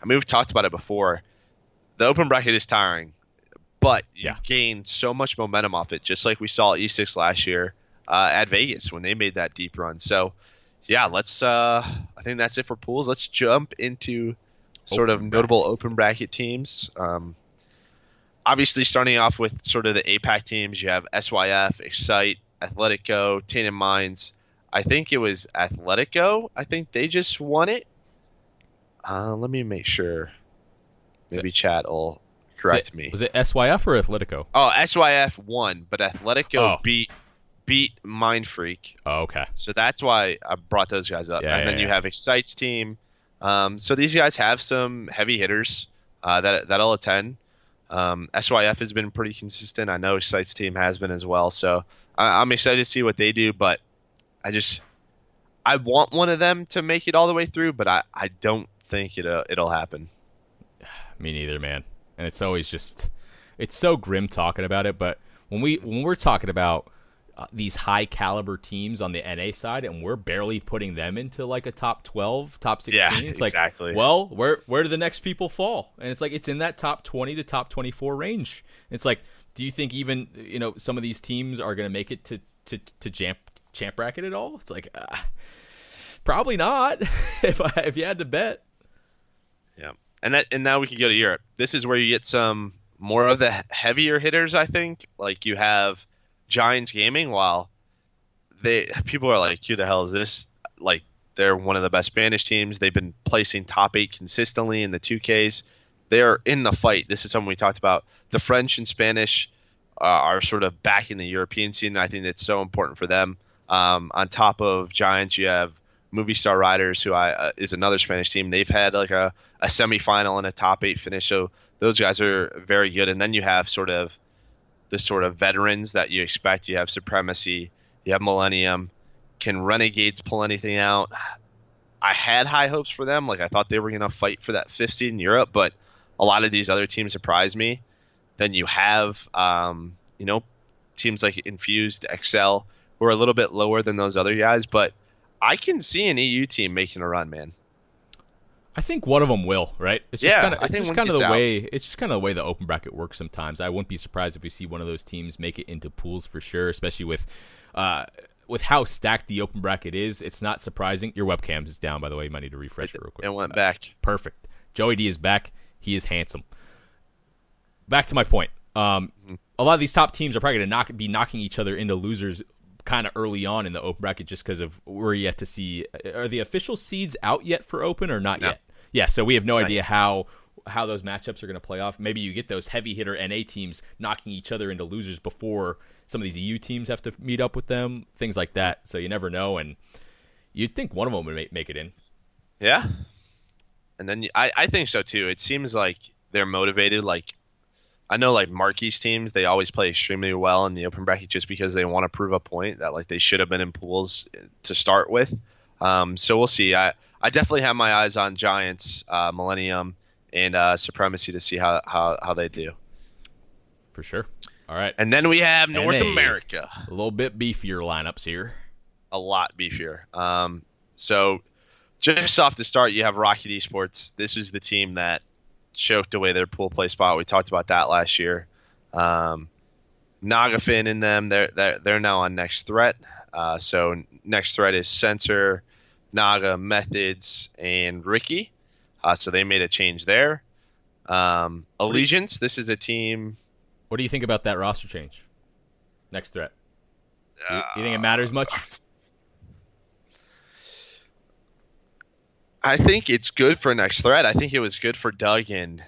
we've talked about it before. The open bracket is tiring, but you gain so much momentum off it, just like we saw at E6 last year at Vegas when they made that deep run. So, yeah, I think that's it for pools. Let's jump into sort of notable open bracket teams. Obviously, starting off with sort of the APAC teams, you have SYF, Excite, Atletico, Tainted Minds. I think it was Atletico. I think they just won it. Let me make sure. Maybe chat will correct me. Was it SYF or Atletico? Oh, SYF won, but Atletico beat Mind Freak. Oh, okay. So that's why I brought those guys up. And then you have Excite's team. So these guys have some heavy hitters that'll attend. SYF has been pretty consistent. I know Excite's team has been as well. So I'm excited to see what they do, but I want one of them to make it all the way through, but I don't think it'll happen. Me neither, man. And it's always it's so grim talking about it. But when we're talking about these high caliber teams on the NA side, and we're barely putting them into like a top 12, top 16, it's exactly. Like, well, where do the next people fall? And it's like it's in that top 20 to top 24 range. It's like, do you think even some of these teams are going to make it to champ bracket at all? It's like probably not. if you had to bet. Yeah. And now we can go to Europe. This is where you get some more of the heavier hitters, I think. Like you have Giants Gaming, while people are like, who the hell is this? Like they're one of the best Spanish teams. They've been placing top 8 consistently in the 2Ks. They're in the fight. This is something we talked about. The French and Spanish are sort of back in the European scene. I think that's so important for them. On top of Giants, you have Movie Star Riders, who is another Spanish team. They've had like a semifinal and a top 8 finish, so those guys are very good. And then you have the sort of veterans that you expect. You have Supremacy, you have Millennium. Can Renegades pull anything out? I had high hopes for them. Like I thought they were going to fight for that 5th seed in Europe, but a lot of these other teams surprised me. Then you have teams like Infused, Excel, who are a little bit lower than those other guys, but I can see an EU team making a run, man. I think one of them will, right? It's just kind of the way the open bracket works sometimes. I wouldn't be surprised if we see one of those teams make it into pools for sure, especially with how stacked the open bracket is. It's not surprising. Your webcam is down, by the way. You might need to refresh it real quick. It went back. Perfect. Joey D is back. He is handsome. Back to my point. A lot of these top teams are probably going to be knocking each other into losers kind of early on in the open bracket, just because of we're yet to see. Are the official seeds out yet for open or not yet? Yeah, so we have no idea how those matchups are going to play off. Maybe you get those heavy hitter NA teams knocking each other into losers before some of these EU teams have to meet up with them, things like that. So you never know, and you'd think one of them would make it in. Yeah, and then I think so too. It seems like they're motivated. Like I know, like Marquis teams, they always play extremely well in the open bracket just because they want to prove a point that like they should have been in pools to start with. So we'll see. I definitely have my eyes on Giants, Millennium, and Supremacy to see how they do. For sure. All right. And then we have North America. A little bit beefier lineups here. A lot beefier. So just off the start, you have Rocket Esports. This is the team that choked away their pool play spot. We talked about that last year. Nagafin in them, they're now on Next Threat. So Next Threat is Sensor, Naga, Methods, and Ricky. So they made a change there. Allegiance, this is a team. What do you think about that roster change? Next Threat. You think it matters much? I think it's good for Next Threat. I think it was good for Doug and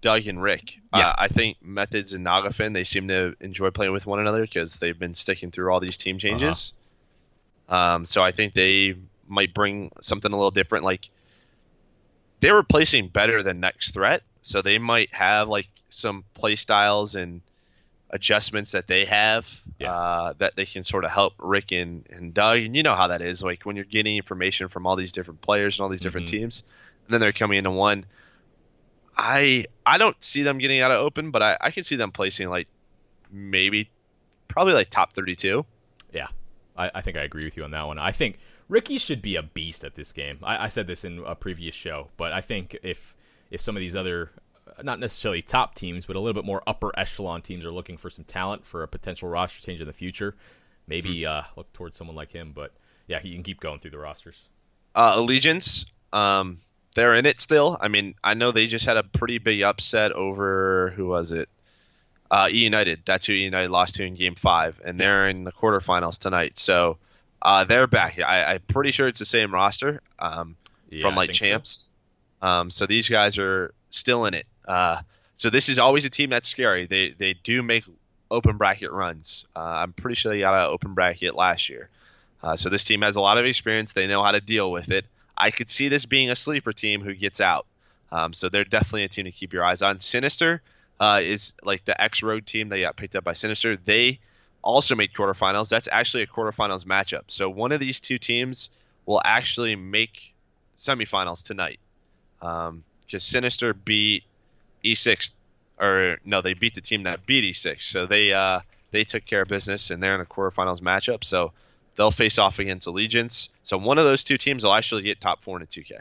Rick. Yeah. I think Methods and Nagafin, they seem to enjoy playing with one another because they've been sticking through all these team changes. So I think they might bring something a little different. Like, they were placing better than Next Threat, so they might have like some play styles and adjustments that they have that they can sort of help Rick and Doug. And you know how that is, like when you're getting information from all these different players and all these different teams, and then they're coming into one. I don't see them getting out of open, but I can see them placing like probably like top 32. Yeah, I think I agree with you on that one. I think Ricky should be a beast at this game. I said this in a previous show, but I think if some of these other, not necessarily top teams, but a little bit more upper echelon teams are looking for some talent for a potential roster change in the future, maybe look towards someone like him. But yeah, he can keep going through the rosters. Allegiance, they're in it still. I mean, I know they just had a pretty big upset over, who was it? United. That's who United lost to in Game 5, and they're in the quarterfinals tonight. So they're back. I'm pretty sure it's the same roster from like champs. So these guys are still in it. So this is always a team that's scary. They do make open bracket runs. I'm pretty sure they got an open bracket last year. So this team has a lot of experience. They know how to deal with it. I could see this being a sleeper team who gets out. So they're definitely a team to keep your eyes on. Sinister is like the ex-road team that got picked up by Sinister. They also made quarterfinals. That's actually a quarterfinals matchup. So one of these two teams will actually make semifinals tonight. Because Sinister beat E6, or no, they beat the team that beat E6. So they took care of business, and they're in a quarterfinals matchup. So they'll face off against Allegiance. So one of those two teams will actually get top 4 in a 2K.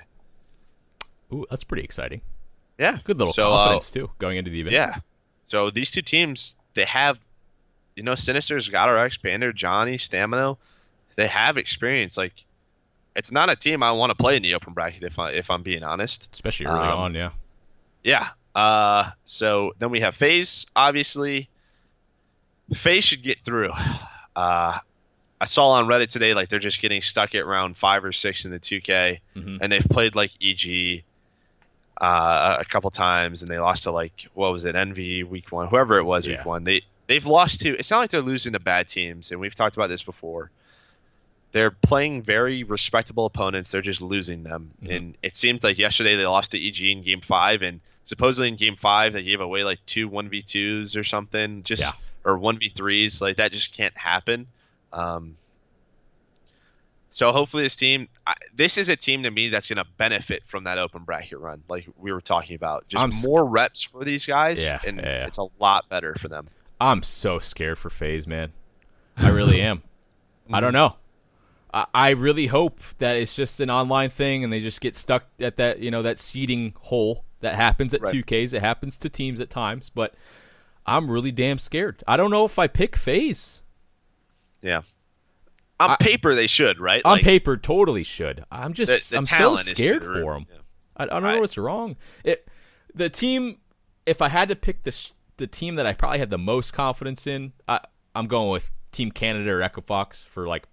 Ooh, that's pretty exciting. Yeah. Good little confidence, too, going into the event. Yeah. So these two teams, they have, Sinister's got our expander, Johnny, Stamino. They have experience. Like, it's not a team I want to play in the open bracket, if I'm being honest. Especially early on, yeah. Yeah. So then we have FaZe, obviously. FaZe should get through. I saw on Reddit today, like, they're just getting stuck at round 5 or 6 in the 2K, and they've played, like, EG a couple times, and they lost to, like, what was it, Envy week 1, whoever it was week 1. They've lost to – it's not like they're losing to bad teams, and we've talked about this before. They're playing very respectable opponents. They're just losing them. And it seems like yesterday they lost to EG in Game 5, and supposedly in Game 5 they gave away, like, 2 1v2s or something, or 1v3s. Like, that just can't happen. So hopefully this is a team to me that's going to benefit from that open bracket run, like we were talking about. Just more reps for these guys, it's a lot better for them. I'm so scared for FaZe, man. I really am. I don't know. I really hope that it's just an online thing and they just get stuck at that, that seeding hole that happens at 2Ks. It happens to teams at times, but I'm really damn scared. I don't know if I pick FaZe. Yeah. On paper, they should, right? On paper, totally should. I'm so scared for them. Yeah. I don't know what's wrong. The team, if I had to pick the team that I probably had the most confidence in, I'm going with Team Canada or EchoFox for like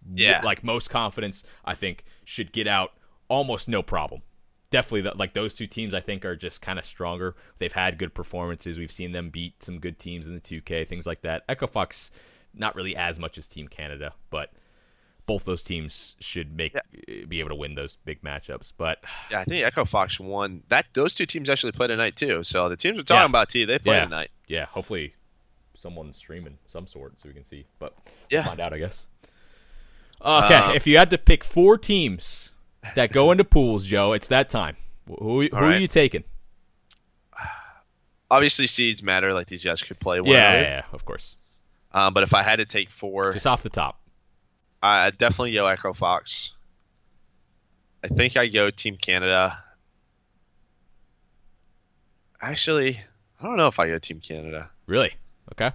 most confidence. I think should get out almost no problem. Definitely, those two teams I think are just kind of stronger. They've had good performances. We've seen them beat some good teams in the 2K, things like that. EchoFox, not really as much as Team Canada, but both those teams should be able to win those big matchups. But yeah, I think EchoFox won. Those two teams actually play tonight too. So the teams we're talking about, they play tonight. Yeah, hopefully someone's streaming some sort so we can see. But we'll find out, I guess. Okay, if you had to pick 4 teams that go into pools, Joe, it's that time. Who are you taking? Obviously, seeds matter. Like, these guys could play one. Yeah, of course. But if I had to take 4, just off the top, I definitely go EchoFox. I think I go Team Canada. Actually, I don't know if I go Team Canada. Really? Okay.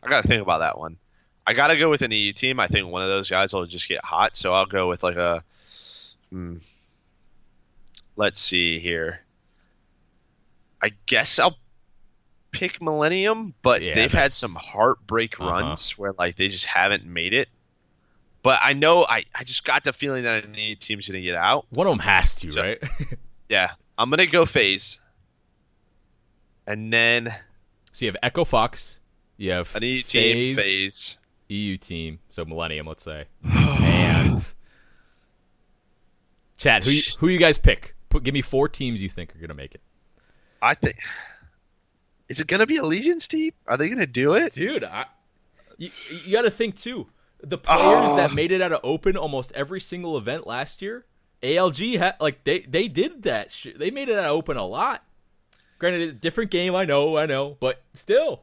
I gotta think about that one. I gotta go with an EU team. I think one of those guys will just get hot, so I'll go with like a. Hmm, let's see here. I guess I'll pick Millennium, but Yeah, they've had that's some heartbreak runs where like they just haven't made it. But I know I just got the feeling that an EU team's gonna get out. one of them has to, So right? yeah, I'm gonna go phase, and then So you have Echo Fox, you have an EU team FaZe, phase. EU team, so Millennium, let's say, and Chad. Who you guys pick? Give me 4 teams you think are gonna make it. I think. Is it gonna be Allegiance team? Are they gonna do it? Dude, you got to think too. The players that made it out of open almost every single event last year, ALG had like they did that shit. They made it out of open a lot. Granted, it's a different game, I know, but still.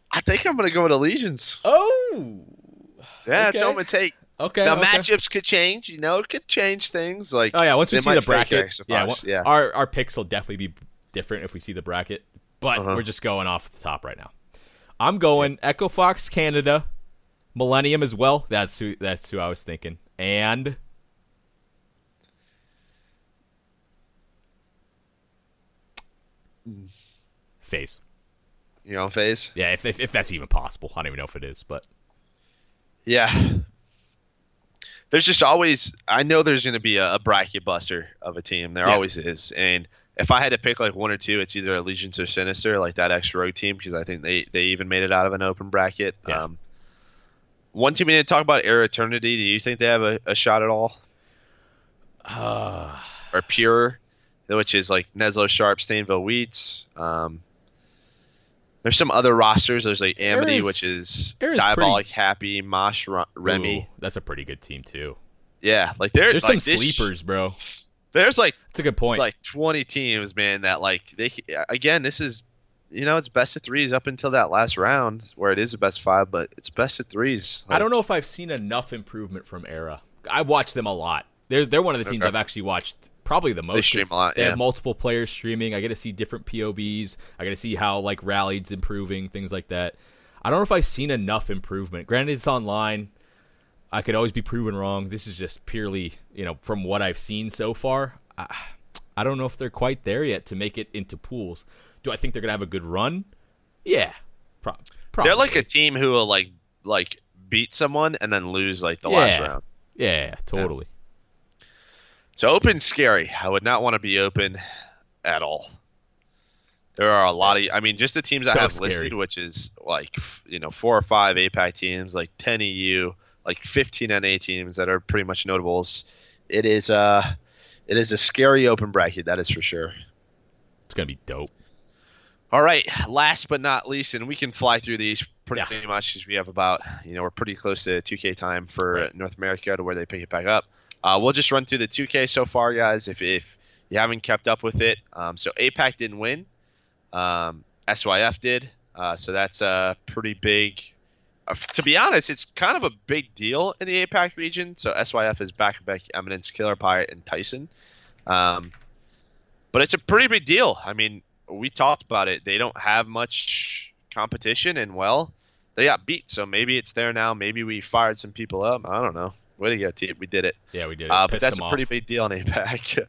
I think I'm gonna go with Allegiance. Oh, Yeah, that's okay. what I'm gonna take. Okay. Now okay. matchups could change. You know, it could change things. Like Oh yeah, once we they see might the fake bracket, X yeah, us, yeah. our picks will definitely be different if we see the bracket. But Uh-huh. we're just going off the top right now. I'm going Echo Fox Canada, Millennium as well. That's who I was thinking, and FaZe. You know, phase. Yeah, if that's even possible. I don't even know if it is, but Yeah. There's just always. I know there's gonna be a bracket buster of a team. There Yeah. always is. And if I had to pick like one or two, it's either Allegiance or Sinister, like that X Rogue team, because I think they even made it out of an open bracket. Yeah. One team we didn't talk about, Air Eternity. Do you think they have a shot at all? Or Pure, which is like Neslo, Sharp, Stainville, Wheats. There's some other rosters. There's like Amity, Air which is Air is Diabolic, Happy, Mosh, Remy. ooh, that's a pretty good team too. Yeah, like there's Some like sleepers, bro. There's like That's a good point. 20 teams, man. That like they again. This is it's best of threes up until that last round where it is a best of 5, but it's best of threes. I don't know if I've seen enough improvement from Era. I watch them a lot. They're one of the teams Okay. I've actually watched probably the most. They stream a lot. They Yeah. have multiple players streaming. I get to see different POVs. I get to see how like Rallied's improving, things like that. I don't know if I've seen enough improvement. Granted, it's online. I could always be proven wrong. This is just purely, from what I've seen so far. I don't know if they're quite there yet to make it into pools. Do I think they're gonna have a good run? Yeah, probably. They're like a team who will like beat someone and then lose like the last round. Yeah, totally. So open's scary. I would not want to be open at all. There are a lot of, just the teams I So have scary. listed, which is like, 4 or 5 APAC teams, like 10 EU, like 15 NA teams that are pretty much notables. It is a scary open bracket, that is for sure. It's gonna be dope. All right, last but not least, and we can fly through these pretty Yeah. much because we have about, we're pretty close to 2K time for Right. North America to where they pick it back up. We'll just run through the 2K so far, guys, if you haven't kept up with it. So APAC didn't win. SYF did. So that's a pretty big. To be honest, it's kind of a big deal in the APAC region. So SYF is back, Eminence, Killer Pirate, and Tyson. But it's a pretty big deal. I mean, we talked about it. They don't have much competition, and well, they got beat. So maybe it's there now. Maybe we fired some people up. I don't know. Way to go, team. We did it. Yeah, we did it. But Pissed that's them a pretty off. big deal in APAC.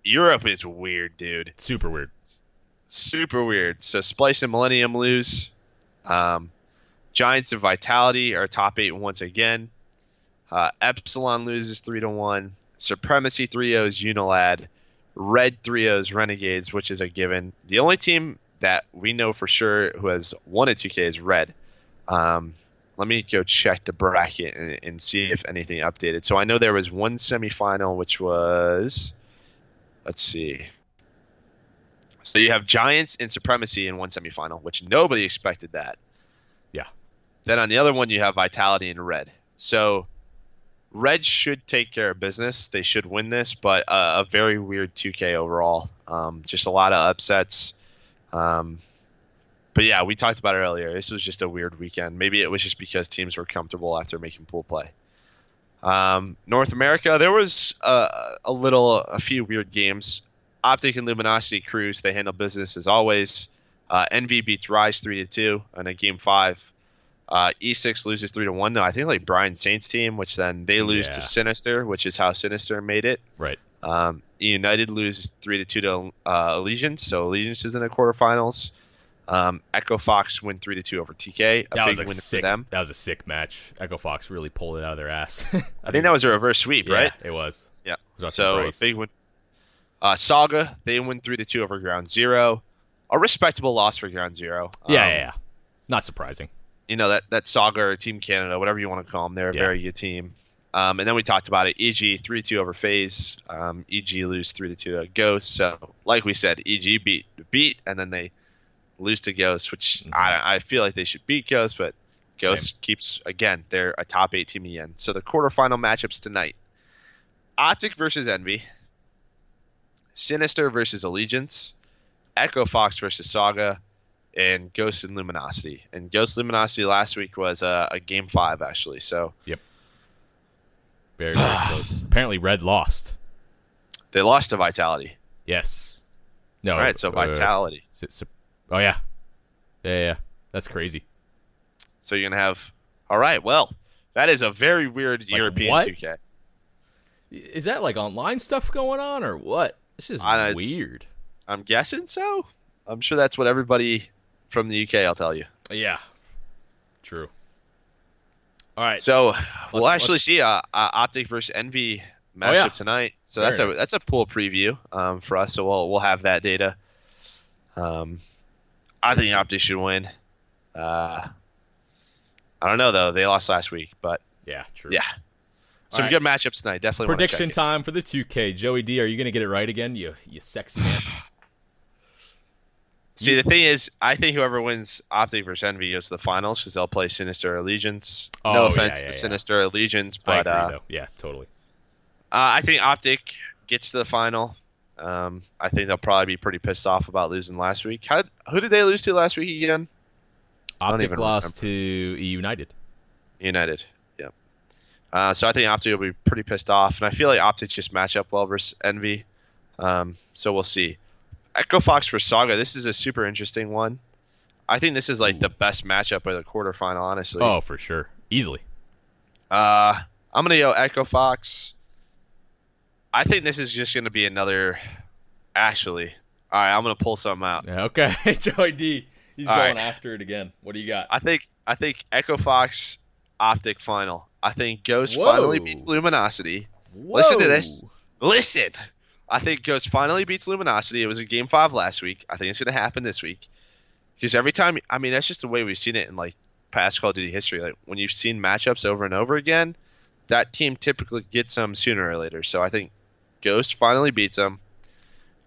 Europe is weird, dude. Super weird. Super weird. So Splice and Millennium lose. Giants and Vitality are top 8 once again. Epsilon loses 3-1. Supremacy 3-0s Unilad. Red 3-0s Renegades, which is a given. The only team that we know for sure who has won a 2K is Red. Let me go check the bracket and see if anything updated. So I know there was one semifinal, which was, let's see. So you have Giants and Supremacy in one semifinal, which nobody expected that. Yeah. Then on the other one, you have Vitality and Red. So Red should take care of business. They should win this, but a very weird 2K overall. Just a lot of upsets. But yeah, we talked about it earlier. This was just a weird weekend. Maybe it was just because teams were comfortable after making pool play. North America, there was a few weird games. Optic and Luminosity cruise. They handle business as always. Envy beats Rise 3-2 in a game 5. E6 loses 3-1. No, I think like Brian Saint's team, which then they lose to Sinister, which is how Sinister made it. Right. United loses 3-2 to Allegiance, so Allegiance is in the quarterfinals. Echo Fox win 3-2 over TK. A big win for them. That was a sick match. Echo Fox really pulled it out of their ass. I think that was a reverse sweep, right? It was. Yeah. It was so a big win. Saga, they win 3-2 over Ground Zero. A respectable loss for Ground Zero. Yeah. Not surprising. You know, that Saga or Team Canada, whatever you want to call them, they're a very good team. And then we talked about it. EG 3-2 over FaZe. EG lose 3-2 to Ghost. So, like we said, EG beat, and then they lose to Ghost, which I feel like they should beat Ghost, but Ghost keeps, again, they're a top 8 team again. So the quarterfinal matchups tonight. Optic versus Envy. Sinister versus Allegiance. Echo Fox versus Saga. And Ghost and Luminosity. And Ghost Luminosity last week was a game 5, actually. So Yep. Very, very close. Apparently Red lost. They lost to Vitality. Yes. No. All right, so Vitality. Oh, yeah. Yeah. That's crazy. So you're going to have... All right, well, that is a very weird European what? 2K. Is that like online stuff going on or what? This is weird. I'm guessing so. I'm sure that's what everybody from the UK will tell you. Yeah. True. All right. So we'll actually see Optic versus Envy matchup tonight. So that's a pool preview for us. So we'll have that data. I think Optic should win. I don't know though. They lost last week, but yeah, true. Yeah. Some good matchups tonight. Definitely. Prediction time for the 2K. Joey D, are you going to get it right again? You sexy man. See, the thing is, I think whoever wins Optic versus Envy goes to the finals because they'll play Sinister Allegiance. No offense to Sinister Allegiance, but I agree, though. Yeah, totally. I think Optic gets to the final. I think they'll probably be pretty pissed off about losing last week. Who did they lose to last week again? Optic lost to United. United, yeah. So I think Optic will be pretty pissed off, and I feel like Optic just match up well versus Envy. So we'll see. Echo Fox for Saga. This is a super interesting one. I think this is like the best matchup of the quarterfinal, honestly. Oh, for sure, easily. I'm gonna go Echo Fox. I think this is just gonna be another. Actually, all right, I'm gonna pull something out. Yeah, okay, Joey D. He's going after it again. What do you got? I think Echo Fox Optic final. I think Ghost finally beats Luminosity. Whoa. Listen to this. Listen. I think Ghost finally beats Luminosity. It was a game 5 last week. I think it's going to happen this week. Because every time, I mean, that's just the way we've seen it in like past Call of Duty history. Like when you've seen matchups over and over again, that team typically gets them sooner or later. So I think Ghost finally beats them.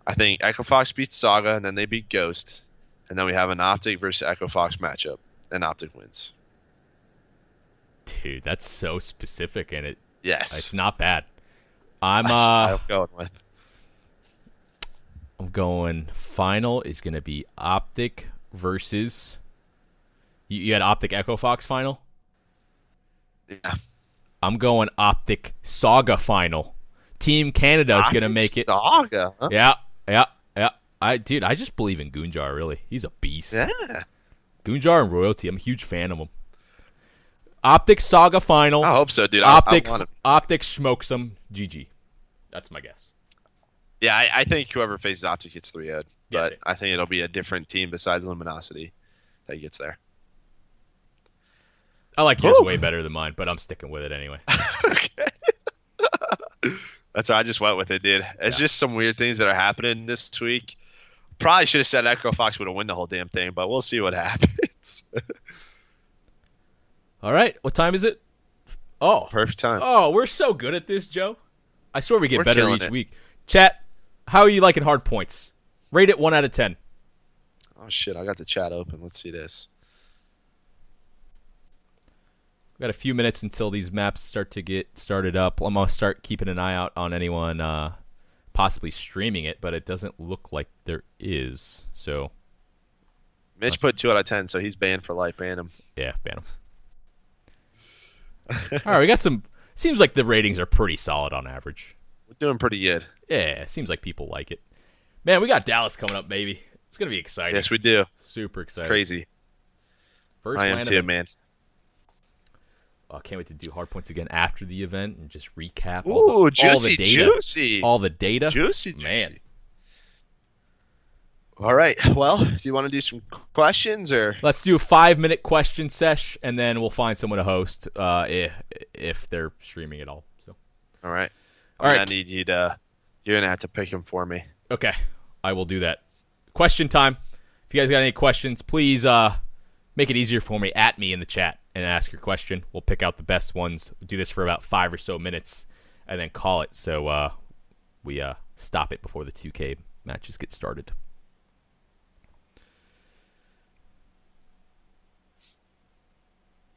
I think Echo Fox beats Saga, and then they beat Ghost. And then we have an Optic versus Echo Fox matchup, and Optic wins. Dude, that's so specific, and it's not bad. I'm going with. I'm going final is going to be Optic versus... You had Optic Echo Fox final? Yeah. I'm going Optic Saga final. Team Canada is going to make it. Saga? Huh? Yeah. I just believe in Gunjar, really. He's a beast. Yeah. Gunjar and Royalty, I'm a huge fan of him. Optic Saga final. I hope so, dude. Optic smokes him. GG. That's my guess. Yeah, I think whoever faces Optic gets 3-0. But I think it'll be a different team besides Luminosity that gets there. I like yours way better than mine, but I'm sticking with it anyway. Okay. That's why I just went with it, dude. It's just some weird things that are happening this week. Probably should have said Echo Fox would have won the whole damn thing, but we'll see what happens. All right. What time is it? Oh. Perfect time. Oh, we're so good at this, Joe. I swear we get better each week. Chat, how are you liking hard points? Rate it 1 out of 10. Oh, shit. I got the chat open. Let's see this. We've got a few minutes until these maps start to get started up. I'm going to start keeping an eye out on anyone possibly streaming it, but it doesn't look like there is. So, Mitch put 2 out of 10, so he's banned for life. Ban him. Yeah, ban him. All right, we got some... Seems like the ratings are pretty solid on average. We're doing pretty good. Yeah, it seems like people like it. Man, we got Dallas coming up, baby. It's gonna be exciting. Yes, we do. Super exciting. Crazy. First I am LAN too, event. man. Oh, I can't wait to do hard points again after the event and just recap Ooh, all the juicy, data. juicy. All the data. Juicy, Man. juicy. All right. Well, do you want to do some questions or? Let's do a 5-minute question sesh, and then we'll find someone to host if they're streaming at all. So. All right. All right. I need you to. You're gonna have to pick him for me. Okay, I will do that. Question time. If you guys got any questions, please make it easier for me. At me in the chat and ask your question. We'll pick out the best ones. We'll do this for about 5 or so minutes, and then call it. So we stop it before the 2K matches get started.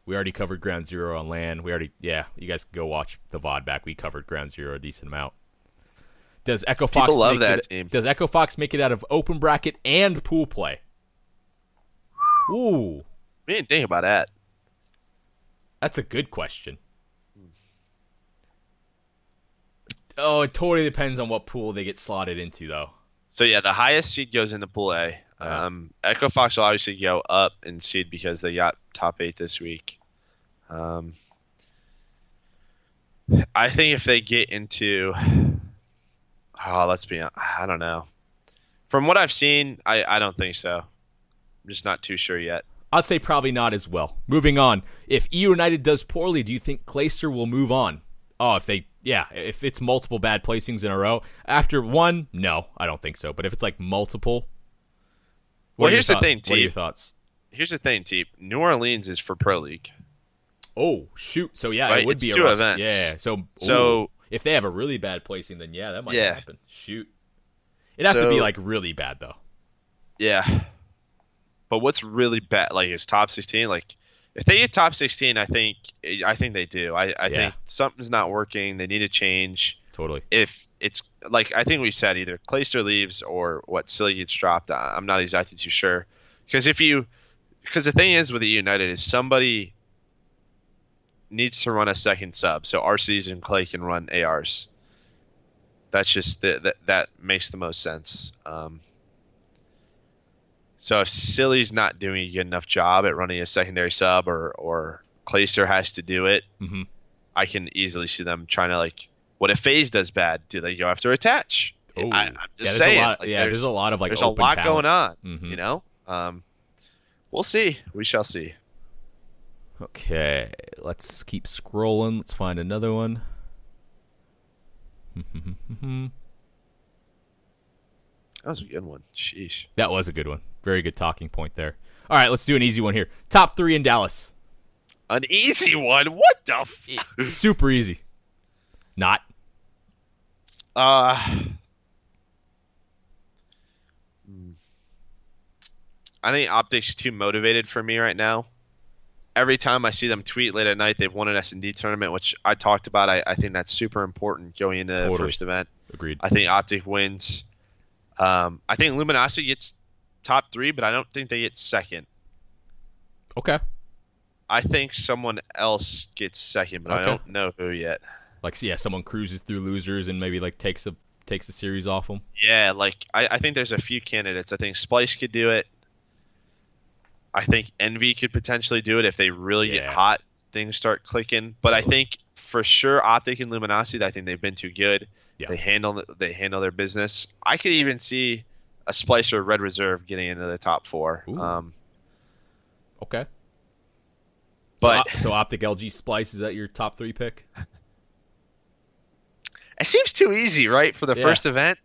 We already covered Ground Zero on LAN. You guys can go watch the VOD back. We covered Ground Zero a decent amount. Does Echo Fox People love that team. Does Echo Fox make it out of open bracket and pool play? Ooh. We didn't think about that. That's a good question. Oh, it totally depends on what pool they get slotted into, though. So yeah, the highest seed goes into Pool A. Echo Fox will obviously go up in seed because they got top 8 this week. I think if they get into, let's be honest, I don't know. From what I've seen, I don't think so. I'm just not too sure yet. I'd say probably not as well. Moving on. If EU United does poorly, do you think Clayster will move on? Oh, if it's multiple bad placings in a row. After one, no, I don't think so. But if it's like multiple. Well, here's the thing, Teep. What are your thoughts? Here's the thing, Teep. New Orleans is for Pro League. Oh, shoot. So, yeah, right? it would it's be a 2 rough events. Yeah. So if they have a really bad placing, then yeah, that might Yeah. happen. Shoot. It'd have to be like really bad, though. Yeah. But what's really bad, like, is top 16. Like, if they get top 16, I think they do. I think something's not working. They need to change. Totally. If it's like, I think we've said either Clayster leaves or Silly gets dropped. I'm not exactly too sure. Because the thing is with the United is somebody needs to run a second sub, so RCs and Clay can run ARs. That's just that makes the most sense. So if Silly's not doing a good enough job at running a secondary sub, or Clayster has to do it, I can easily see them trying to, like, what if FaZe does bad? Do they go after attach? I'm just saying. There's a lot of like there's open a lot talent going on. Mhm. You know, we'll see. We shall see. Okay, let's keep scrolling. Let's find another one. That was a good one. Sheesh. That was a good one. Very good talking point there. All right, let's do an easy one here. Top 3 in Dallas. An easy one? What the Super easy. Not. I think Optic's too motivated for me right now. Every time I see them tweet late at night, they've won an S&D tournament, which I talked about. I think that's super important going into the first event. Agreed. I think Optic wins. I think Luminosity gets top 3, but I don't think they get second. Okay. I think someone else gets second, but I don't know who yet. Like, yeah, someone cruises through losers and maybe like takes a series off them. Yeah, like I think there's a few candidates. I think Splice could do it. I think Envy could potentially do it if they really get hot. Things start clicking. But I think for sure Optic and Luminosity, I think they've been too good. Yeah. They handle their business. I could even see a Splice or Red Reserve getting into the top 4. Okay. But so Optic LG Splice, is that your top 3 pick? It seems too easy, right, for the first event?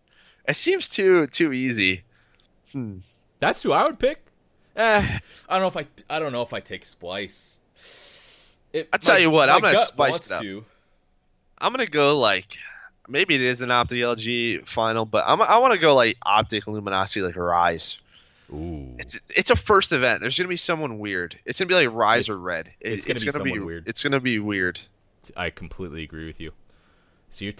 It seems too easy. That's who I would pick. I don't know if I take Splice. I'll tell you what, I'm gonna spice it up. To. I'm gonna go like, maybe it is an Optic LG final, but I want to go like Optic Luminosity, like Rise. Ooh. It's a first event. There's gonna be someone weird. It's gonna be like Rise or Red. It's gonna be weird. It's gonna be weird. I completely agree with you. So you're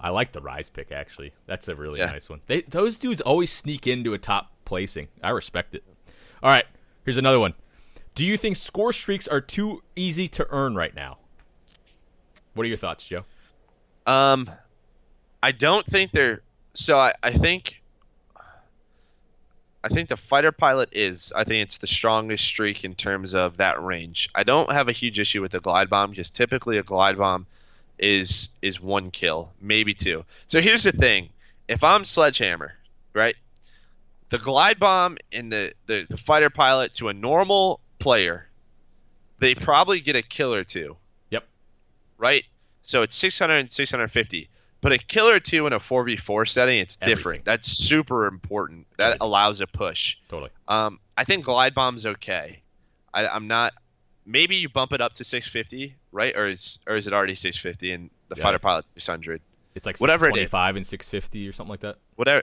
I like the Rise pick actually. That's a really nice one. Those dudes always sneak into a top placing. I respect it. All right, here's another one. Do you think score streaks are too easy to earn right now? What are your thoughts, Joe? I don't think they're. So I think I think the fighter pilot is. I think it's the strongest streak in terms of that range. I don't have a huge issue with the glide bomb because typically a glide bomb is one kill, maybe two. So here's the thing: if I'm Sledgehammer, right, the glide bomb and the fighter pilot to a normal player, they probably get a kill or two. Yep. Right? So it's 600 and 650. But a kill or two in a 4v4 setting, it's different. Everything. That's super important. That allows a push. Totally. I think glide bomb's okay. I'm not. Maybe you bump it up to 650, right? Or is it already 650 and the fighter pilot's 600? It's like whatever 625 and 650 or something like that.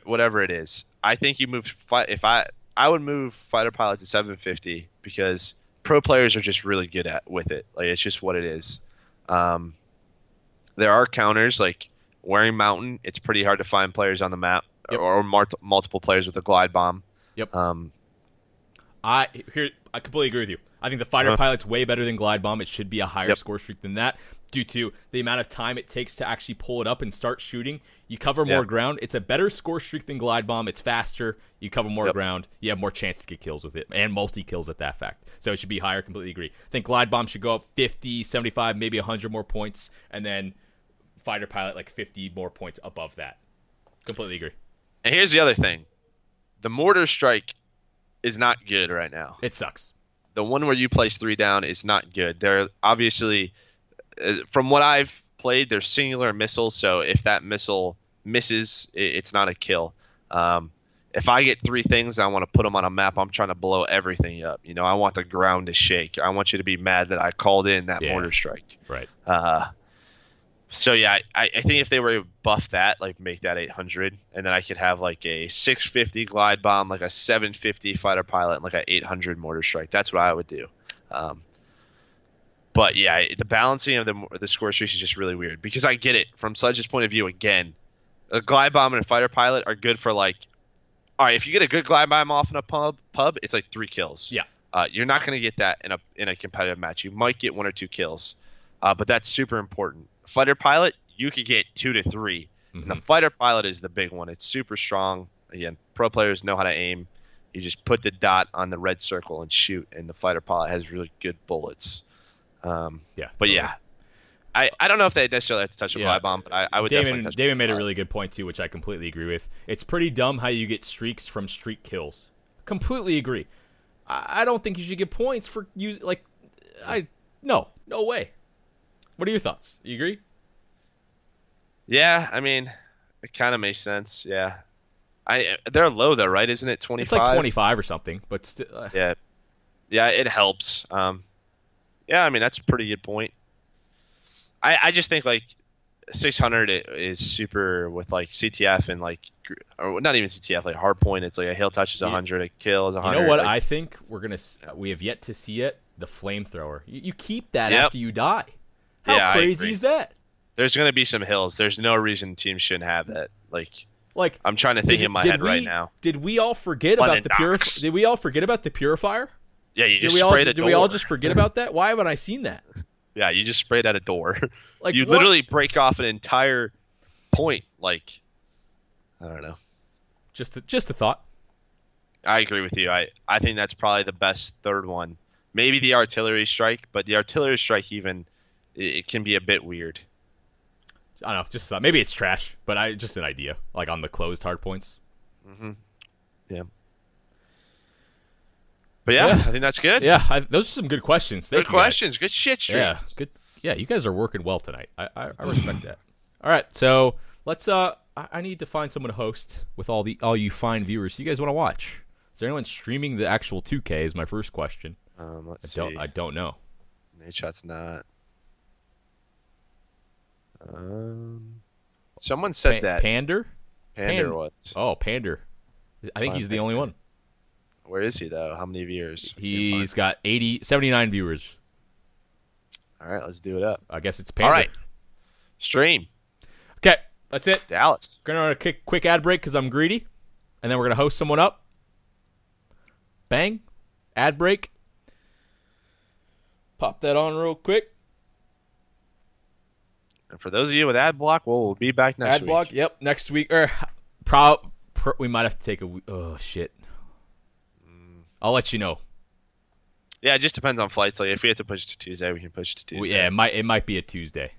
Whatever it is. I think you move. If I would move fighter pilot to 750 because pro players are just really good with it. Like it's just what it is. There are counters like wearing mountain. It's pretty hard to find players on the map or multiple players with a glide bomb. Yep. I completely agree with you. I think the fighter pilot's way better than glide bomb. It should be a higher score streak than that due to the amount of time it takes to actually pull it up and start shooting. You cover more ground. It's a better score streak than glide bomb. It's faster. You cover more ground. You have more chance to get kills with it and multi-kills at that fact. So it should be higher. Completely agree. I think glide bomb should go up 50, 75, maybe 100 more points, and then fighter pilot like 50 more points above that. Completely agree. And here's the other thing. The mortar strike is not good right now. It sucks. The one where you place 3 down is not good. They're obviously, from what I've played, they're singular missiles. So if that missile misses, it's not a kill. If I get 3 things, I want to put them on a map. I'm trying to blow everything up. You know, I want the ground to shake. I want you to be mad that I called in that mortar strike. Right. So yeah, I think if they were to buff that, like make that 800, and then I could have like a 650 glide bomb, like a 750 fighter pilot, and like a 800 mortar strike. That's what I would do. But yeah, the balancing of the score streaks is just really weird because I get it from Sledge's point of view. Again, a glide bomb and a fighter pilot are good for like, all right, if you get a good glide bomb off in a pub, it's like 3 kills. Yeah. You're not going to get that in a competitive match. You might get 1 or 2 kills, but that's super important. Fighter pilot, you could get 2 to 3. And the fighter pilot is the big one. It's super strong. Again, pro players know how to aim. You just put the dot on the red circle and shoot, and the fighter pilot has really good bullets. But yeah, I don't know if they necessarily have to touch a glide bomb, but I would definitely touch Damon made a really good point too, which I completely agree with. It's pretty dumb how you get streaks from streak kills. Completely agree. I don't think you should get points for no way. What are your thoughts? You agree? Yeah, I mean, it kind of makes sense. Yeah, they're low though, right? Isn't it 25? It's like 25 or something, but still. Yeah, it helps. Yeah, I mean that's a pretty good point. I just think like 600 is super with like CTF and like, or not even CTF, like hardpoint. It's like a hail touch is 100, a kill is 100. You know what? Like, I think we have yet to see it. The flamethrower. You keep that after you die. How crazy is that? There's going to be some hills. There's no reason teams shouldn't have that. Like I'm trying to think in my head right now. Did we all forget about the purifier? Did we all forget about the purifier? Yeah, you just sprayed a door. Did we all just forget about that? Why haven't I seen that? Yeah, you just sprayed at a door. Like you literally break off an entire point. Like, I don't know. Just a thought. I agree with you. I think that's probably the best third one. Maybe the artillery strike, but the artillery strike even it can be a bit weird. I don't know. Just thought maybe it's trash, but just an idea. Like on the closed hard points. Yeah. But yeah, I think that's good. Yeah, those are some good questions. Thank good you questions. Guys. Good shit stream. Yeah, good. Yeah, you guys are working well tonight. I respect that. All right, so let's. I need to find someone to host with all you fine viewers. You guys want to watch? Is there anyone streaming the actual 2K? Is my first question. Let's see. I don't know. Nadeshot's not. Someone said that. Pander what? Oh, Pander. I think he's the only one. Where is he though? How many viewers? He's got 79 viewers. All right, let's do it up. I guess it's Pander. All right. Stream. Okay, that's it. Dallas. We're going to quick ad break because I'm greedy. And then we're going to host someone up. Bang. Ad break. Pop that on real quick. And for those of you with ad block, we'll be back next week. Ad block, yep, next week. We might have to take a week. Oh, shit. I'll let you know. Yeah, it just depends on flights. Like if we have to push it to Tuesday, we can push it to Tuesday. Yeah, it might be a Tuesday.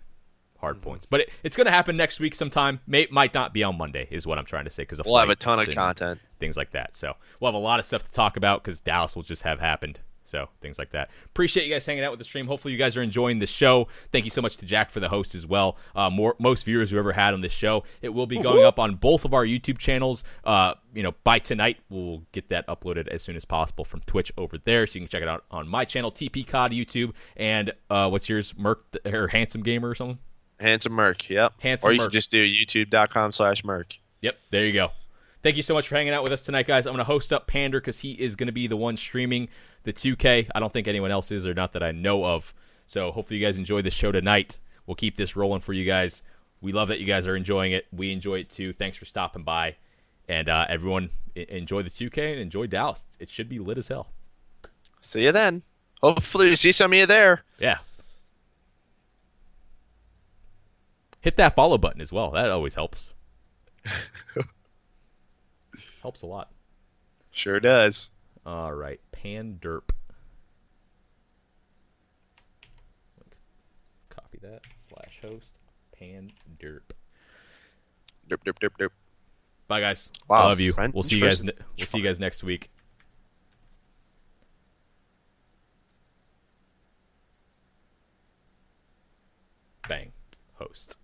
Hard points, but it's going to happen next week sometime. Might not be on Monday, is what I'm trying to say, because we'll have a ton of content, things like that. So we'll have a lot of stuff to talk about because Dallas will just have happened. So things like that. Appreciate you guys hanging out with the stream. Hopefully you guys are enjoying the show. Thank you so much to Jack for the host as well. Most viewers we ever had on this show. It will be going up on both of our YouTube channels. By tonight we'll get that uploaded as soon as possible from Twitch over there, so you can check it out on my channel, TP COD YouTube, and what's yours, Merc or Handsome Gamer or something? Handsome Merc, yep. Handsome or you Merc. can just do youtube.com/Merc. Yep, there you go. Thank you so much for hanging out with us tonight, guys. I'm going to host up Pander because he is going to be the one streaming the 2K. I don't think anyone else is, or not that I know of. So hopefully you guys enjoy the show tonight. We'll keep this rolling for you guys. We love that you guys are enjoying it. We enjoy it too. Thanks for stopping by. And everyone, enjoy the 2K and enjoy Dallas. It should be lit as hell. See you then. Hopefully we see some of you there. Yeah. Hit that follow button as well. That always helps. Helps a lot. Sure does. All right. Panderp. Copy that. /host. Panderp. Derp. Bye, guys. Wow, I love you. French We'll see you guys. versus- We'll see you guys next week. Bang. Host.